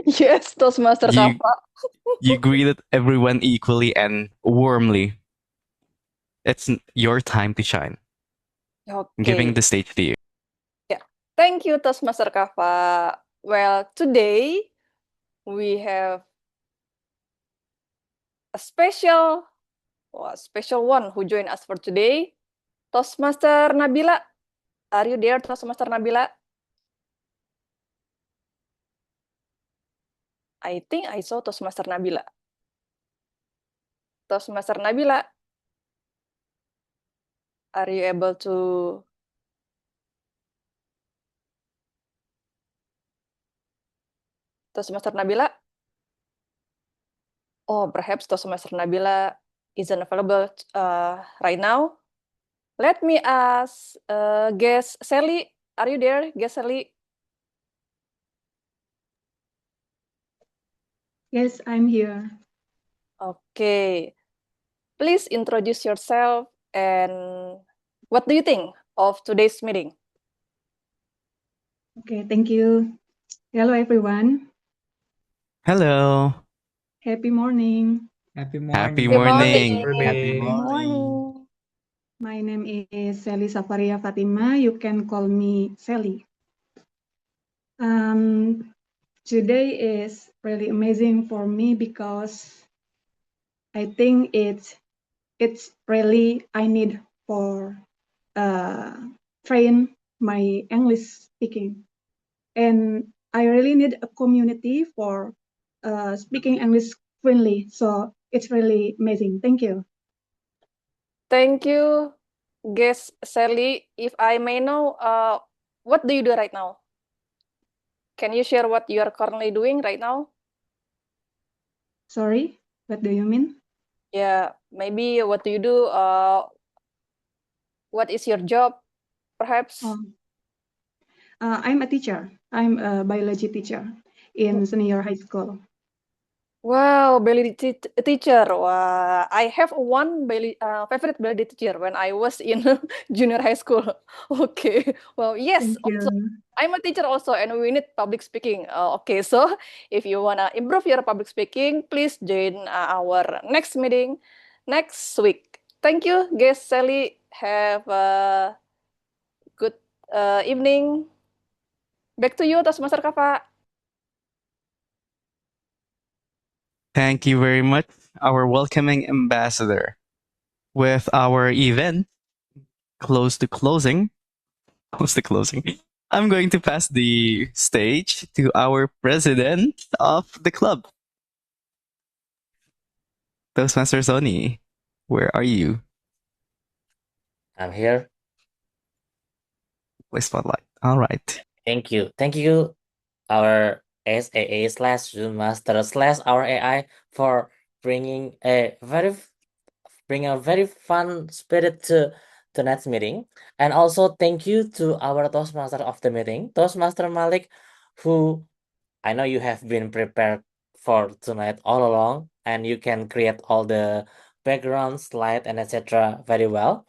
Yes, Toastmaster You, Kava. you greeted everyone equally and warmly. It's your time to shine. Giving Okay. the stage to you. Yeah. Thank you, Toastmaster Kava. Well, today we have a special one who joined us for today. Toastmaster Nabila. Are you there, Toastmaster Nabila? I think I saw Toastmaster Nabila. Toastmaster Nabila, are you able to Toastmaster Nabila? Oh, perhaps Toastmaster Nabila isn't available right now. Let me ask guest Sally. Are you there, guest Sally? Yes, I'm here. Okay. Please introduce yourself and what do you think of today's meeting? Okay, thank you. Hello, everyone. Hello. Happy morning. Happy Happy morning. morning. Happy Morning. morning. My name is Sally Safaria Fatima. You can call me Sally. Today is really amazing for me because I think it's really I need for train my English speaking, and I really need a community for speaking English fluently. So it's really amazing. Thank you. Thank you, guest Sally. If I may know, what do you do right now? Can you share what you are currently doing right now? Sorry, what do you mean? Yeah, maybe what do you do? What is your job, perhaps? I'm a teacher. I'm a biology teacher in senior high school. Wow, biology teacher. Wah, I have one favorite biology teacher when I was in junior high school. Okay. Well, yes. Thank you. Also, I'm a teacher also, and we need public speaking. Okay, so if you wanna improve your public speaking, please join our next meeting next week. Thank you, guest Sally. Have a good evening. Back to you, Toastmaster Kava. Thank you very much, our welcoming ambassador. With our event close to closing, I'm going to pass the stage to our president of the club, Toastmaster Sony. Where are you? I'm here. Play spotlight. All right. Thank you. Thank you, our SAA slash Zoom Master slash our AI for bringing a very fun spirit to tonight's meeting. And also thank you to our Toastmaster of the meeting, Toastmaster Malik, who I know you have been prepared for tonight all along, and you can create all the background slide and etc. very well.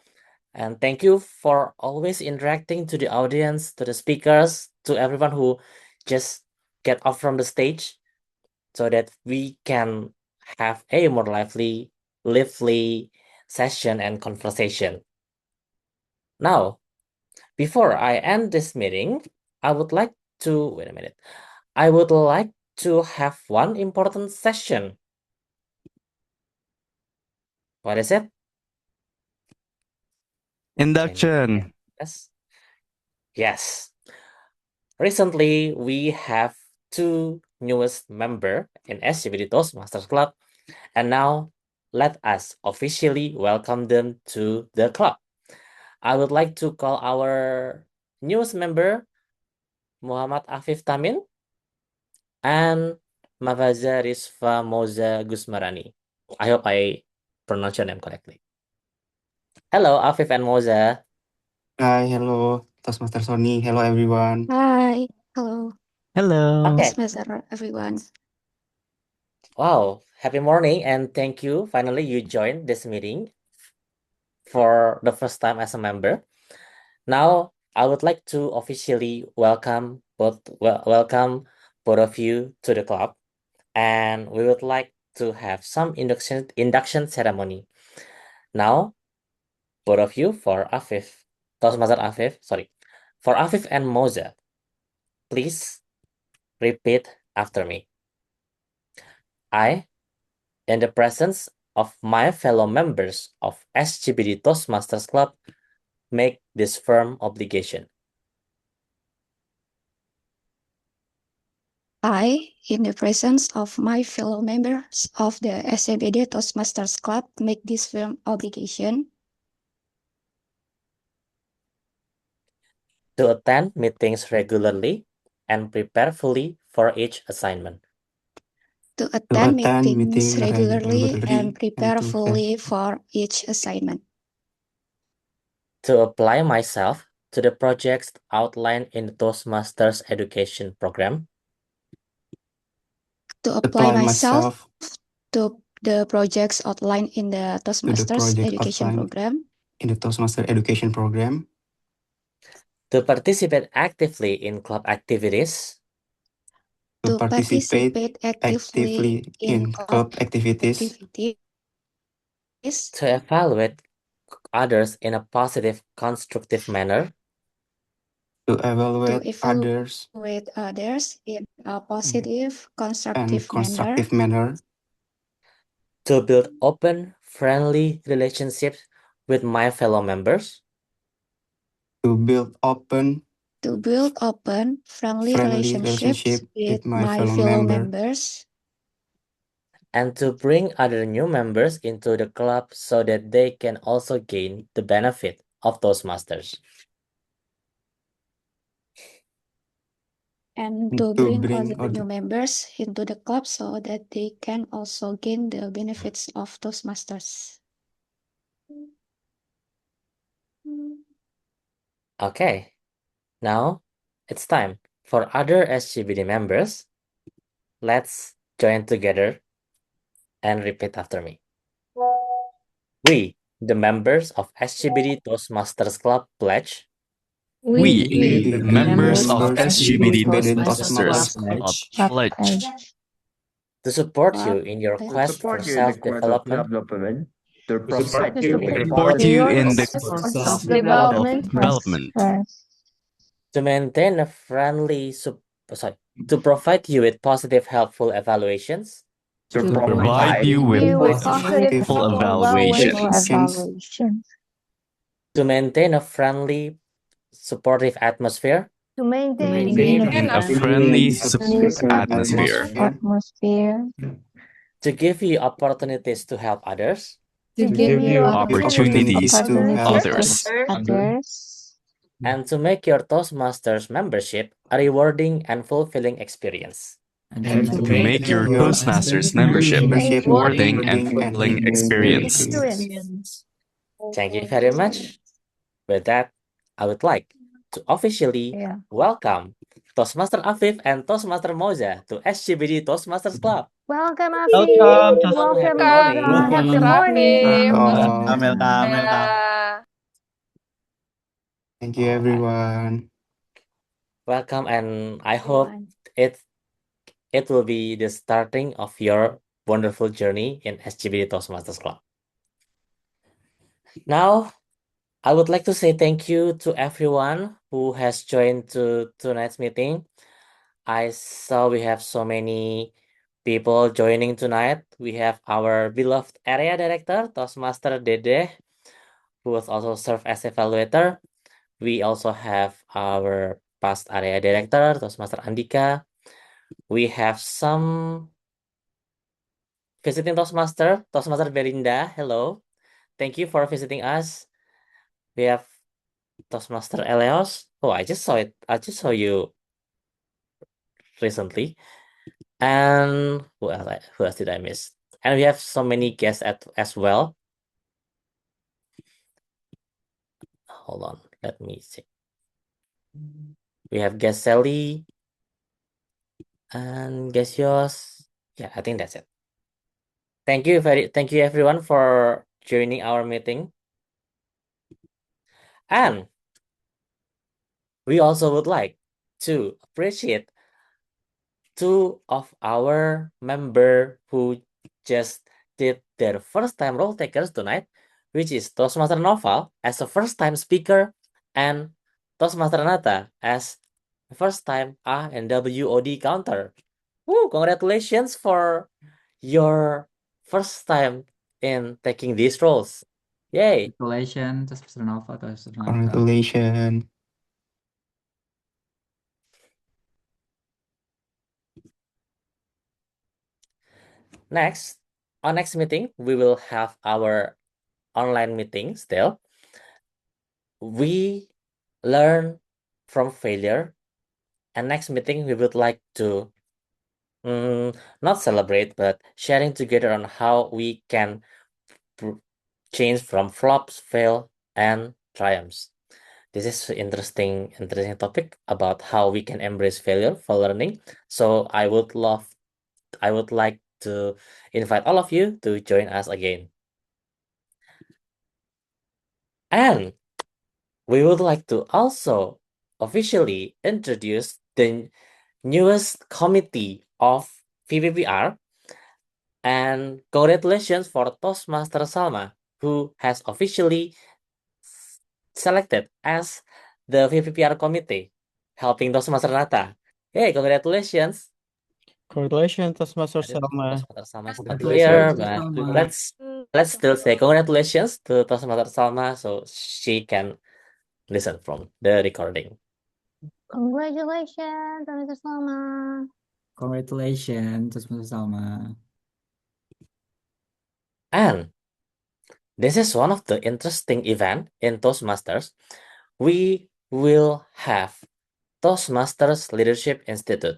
And thank you for always interacting to the audience, to the speakers, to everyone who just get off from the stage so that we can have a more lively session and conversation. Now, before I end this meeting, I would like to wait a minute. I would like to have one important session. What is it? Induction. Yes. Yes. Recently, we have two newest member in SCBD Toastmasters Club, and now let us officially welcome them to the club. I would like to call our newest member, Muhammad Afif Tamin, and Mavaza Rizfa Moza Gusmarani. I hope I pronounce your name correctly. Hello, Afif and Moza. Hi, hello, Toastmaster Sony. Hello, everyone. Hi, hello. Hello. Okay. Toastmaster, everyone. Wow, happy morning and thank you. Finally, you joined this meeting for the first time as a member. Now, I would like to officially welcome both of you to the club, and we would like to have some induction ceremony. Now, both of you for Afif. Toastmaster Afif, sorry. For Afif and Moza, please repeat after me. I, in the presence of my fellow members of SCBD Toastmasters Club, make this firm obligation. I, in the presence of my fellow members of the SCBD Toastmasters Club, make this firm obligation to attend meetings regularly and prepare fully for each assignment. to To attend attend meetings meeting regularly regularly and prepare to fully for each assignment. To apply myself to the projects outlined in the Toastmasters education program. To apply myself to the projects outlined in the Toastmasters education program. in the Toastmaster education program. To participate actively in club activities. To participate actively in club activities. To evaluate others in a positive, constructive manner. To evaluate others in a positive, and constructive manner. manner. To build open, friendly relationships with my fellow members. To build open, friendly relationships with my fellow members. And to bring other new members into the club so that they can also gain the benefit of Toastmasters. And to bring other new members into the club so that they can also gain the benefits of Toastmasters. Okay, now it's time for other SCBD members. Let's join together and repeat after me. We, the members of SCBD Toastmasters Club, pledge. We, the members of SCBD Toastmasters Club, pledge To support you in your quest for self-development. to support you in the self-development, To maintain a friendly, to provide you with positive, helpful evaluations. to provide you with helpful evaluations, To maintain a friendly, supportive atmosphere. To in a friendly, supportive atmosphere, To give you opportunities to help others. to give you opportunities to help others, And to make your Toastmasters membership a rewarding and fulfilling experience. and to make your Toastmasters membership a rewarding and fulfilling experience. Thank you very much. With that, I would like to officially welcome Toastmaster Afif and Toastmaster Moza to SCBD Toastmasters Club. Welcome, Welcome, Welcome, Happy morning. Welcome. Thank you, everyone. Welcome, and I hope it will be the starting of your wonderful journey in SCBD Toastmasters Club. Now, I would like to say thank you to everyone who has joined to tonight's meeting. I saw we have so many people joining tonight. We have our beloved area director, Toastmaster Dede, who has also served as evaluator. We also have our past area director, Toastmaster Andika. We have some visiting Toastmaster, Toastmaster Belinda. Hello. Thank you for visiting us. We have Toastmaster Eleos. Oh, I just saw it. I just saw you recently. And who else did I miss? And we have so many guests as well. Hold on, let me see. We have guest Sally and guest yours. Yeah, I think that's it. Thank you everyone for joining our meeting. And we also would like to appreciate two of our member who just did their first time role takers tonight, which is Toastmaster Noval as a first time speaker and Toastmaster Nata as first time A and WOD counter. Woo, congratulations for your first time in taking these roles. Yay! Congratulations, Toastmaster Nova, Toastmaster Nata. Congratulations. Next, on next meeting, we will have our online meeting still. We learn from failure, and next meeting we would like to not celebrate, but sharing together on how we can change from flops, fail, and triumphs. This is interesting topic about how we can embrace failure for learning. So I would like to invite all of you to join us again. And we would like to also officially introduce the newest committee of VPPR. And congratulations for Toastmaster Salma, who has officially selected as the VPPR committee, helping Toastmaster Nata. Hey, congratulations! Congratulations, Toastmaster Salma. Toastmaster Salma is not here, Congratulations, but Salma. let's still say congratulations to Toastmaster Salma so she can listen from the recording. Congratulations, Toastmaster Salma. Congratulations, Toastmaster Salma. And this is one of the interesting event in Toastmasters. We will have Toastmasters Leadership Institute.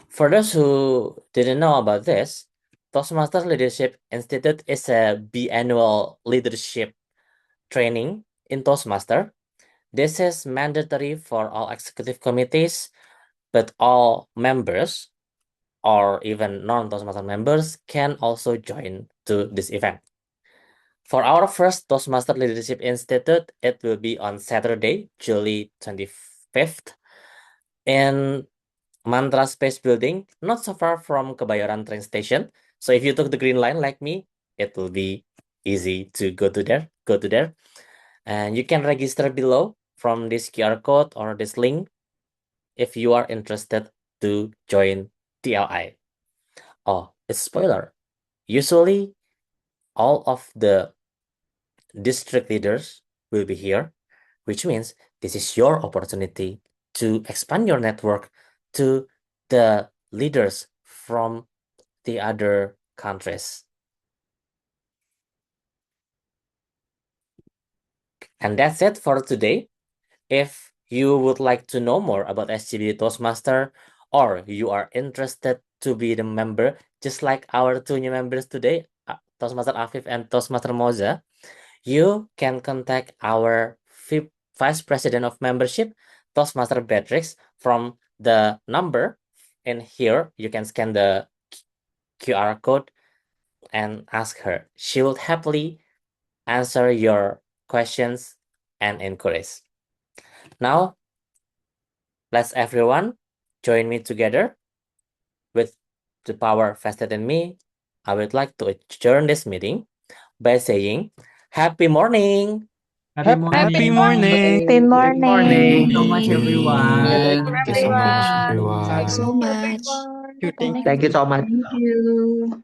For those who didn't know about this, Toastmasters Leadership Institute is a biannual leadership training in Toastmaster. This is mandatory for all executive committees, but all members or even non-Toastmaster members can also join to this event. For our first Toastmaster Leadership Institute, it will be on Saturday, July 25th in Mantra Space Building, not so far from Kebayoran train station. So if you took the green line like me, it will be easy to go to there. And you can register below from this QR code or this link if you are interested to join TLI. Oh, it's spoiler. Usually, all of the district leaders will be here, which means this is your opportunity to expand your network to the leaders from the other countries. And that's it for today. If you would like to know more about SCBD Toastmaster, or you are interested to be the member, just like our two new members today, Toastmaster Afif and Toastmaster Moza, you can contact our Vice President of Membership, Toastmaster Beatrix, from the number in here. You can scan the QR code and ask her. She will happily answer your questions and inquiries. Now, let's everyone join me together with the power vested in me. I would like to adjourn this meeting by saying, Happy morning! Happy morning. Happy morning! Happy morning. Thank you so much, everyone. Thank you so much, Thank you everyone. so much. Thank you so much.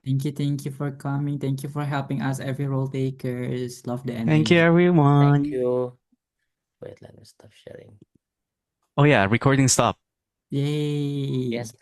Thank you. Thank you for coming. Thank you for helping us, every role takers. Love the Thank you, energy. everyone. Thank you. Wait, let me stop sharing. Oh yeah, recording stop. Yay. Yes, please.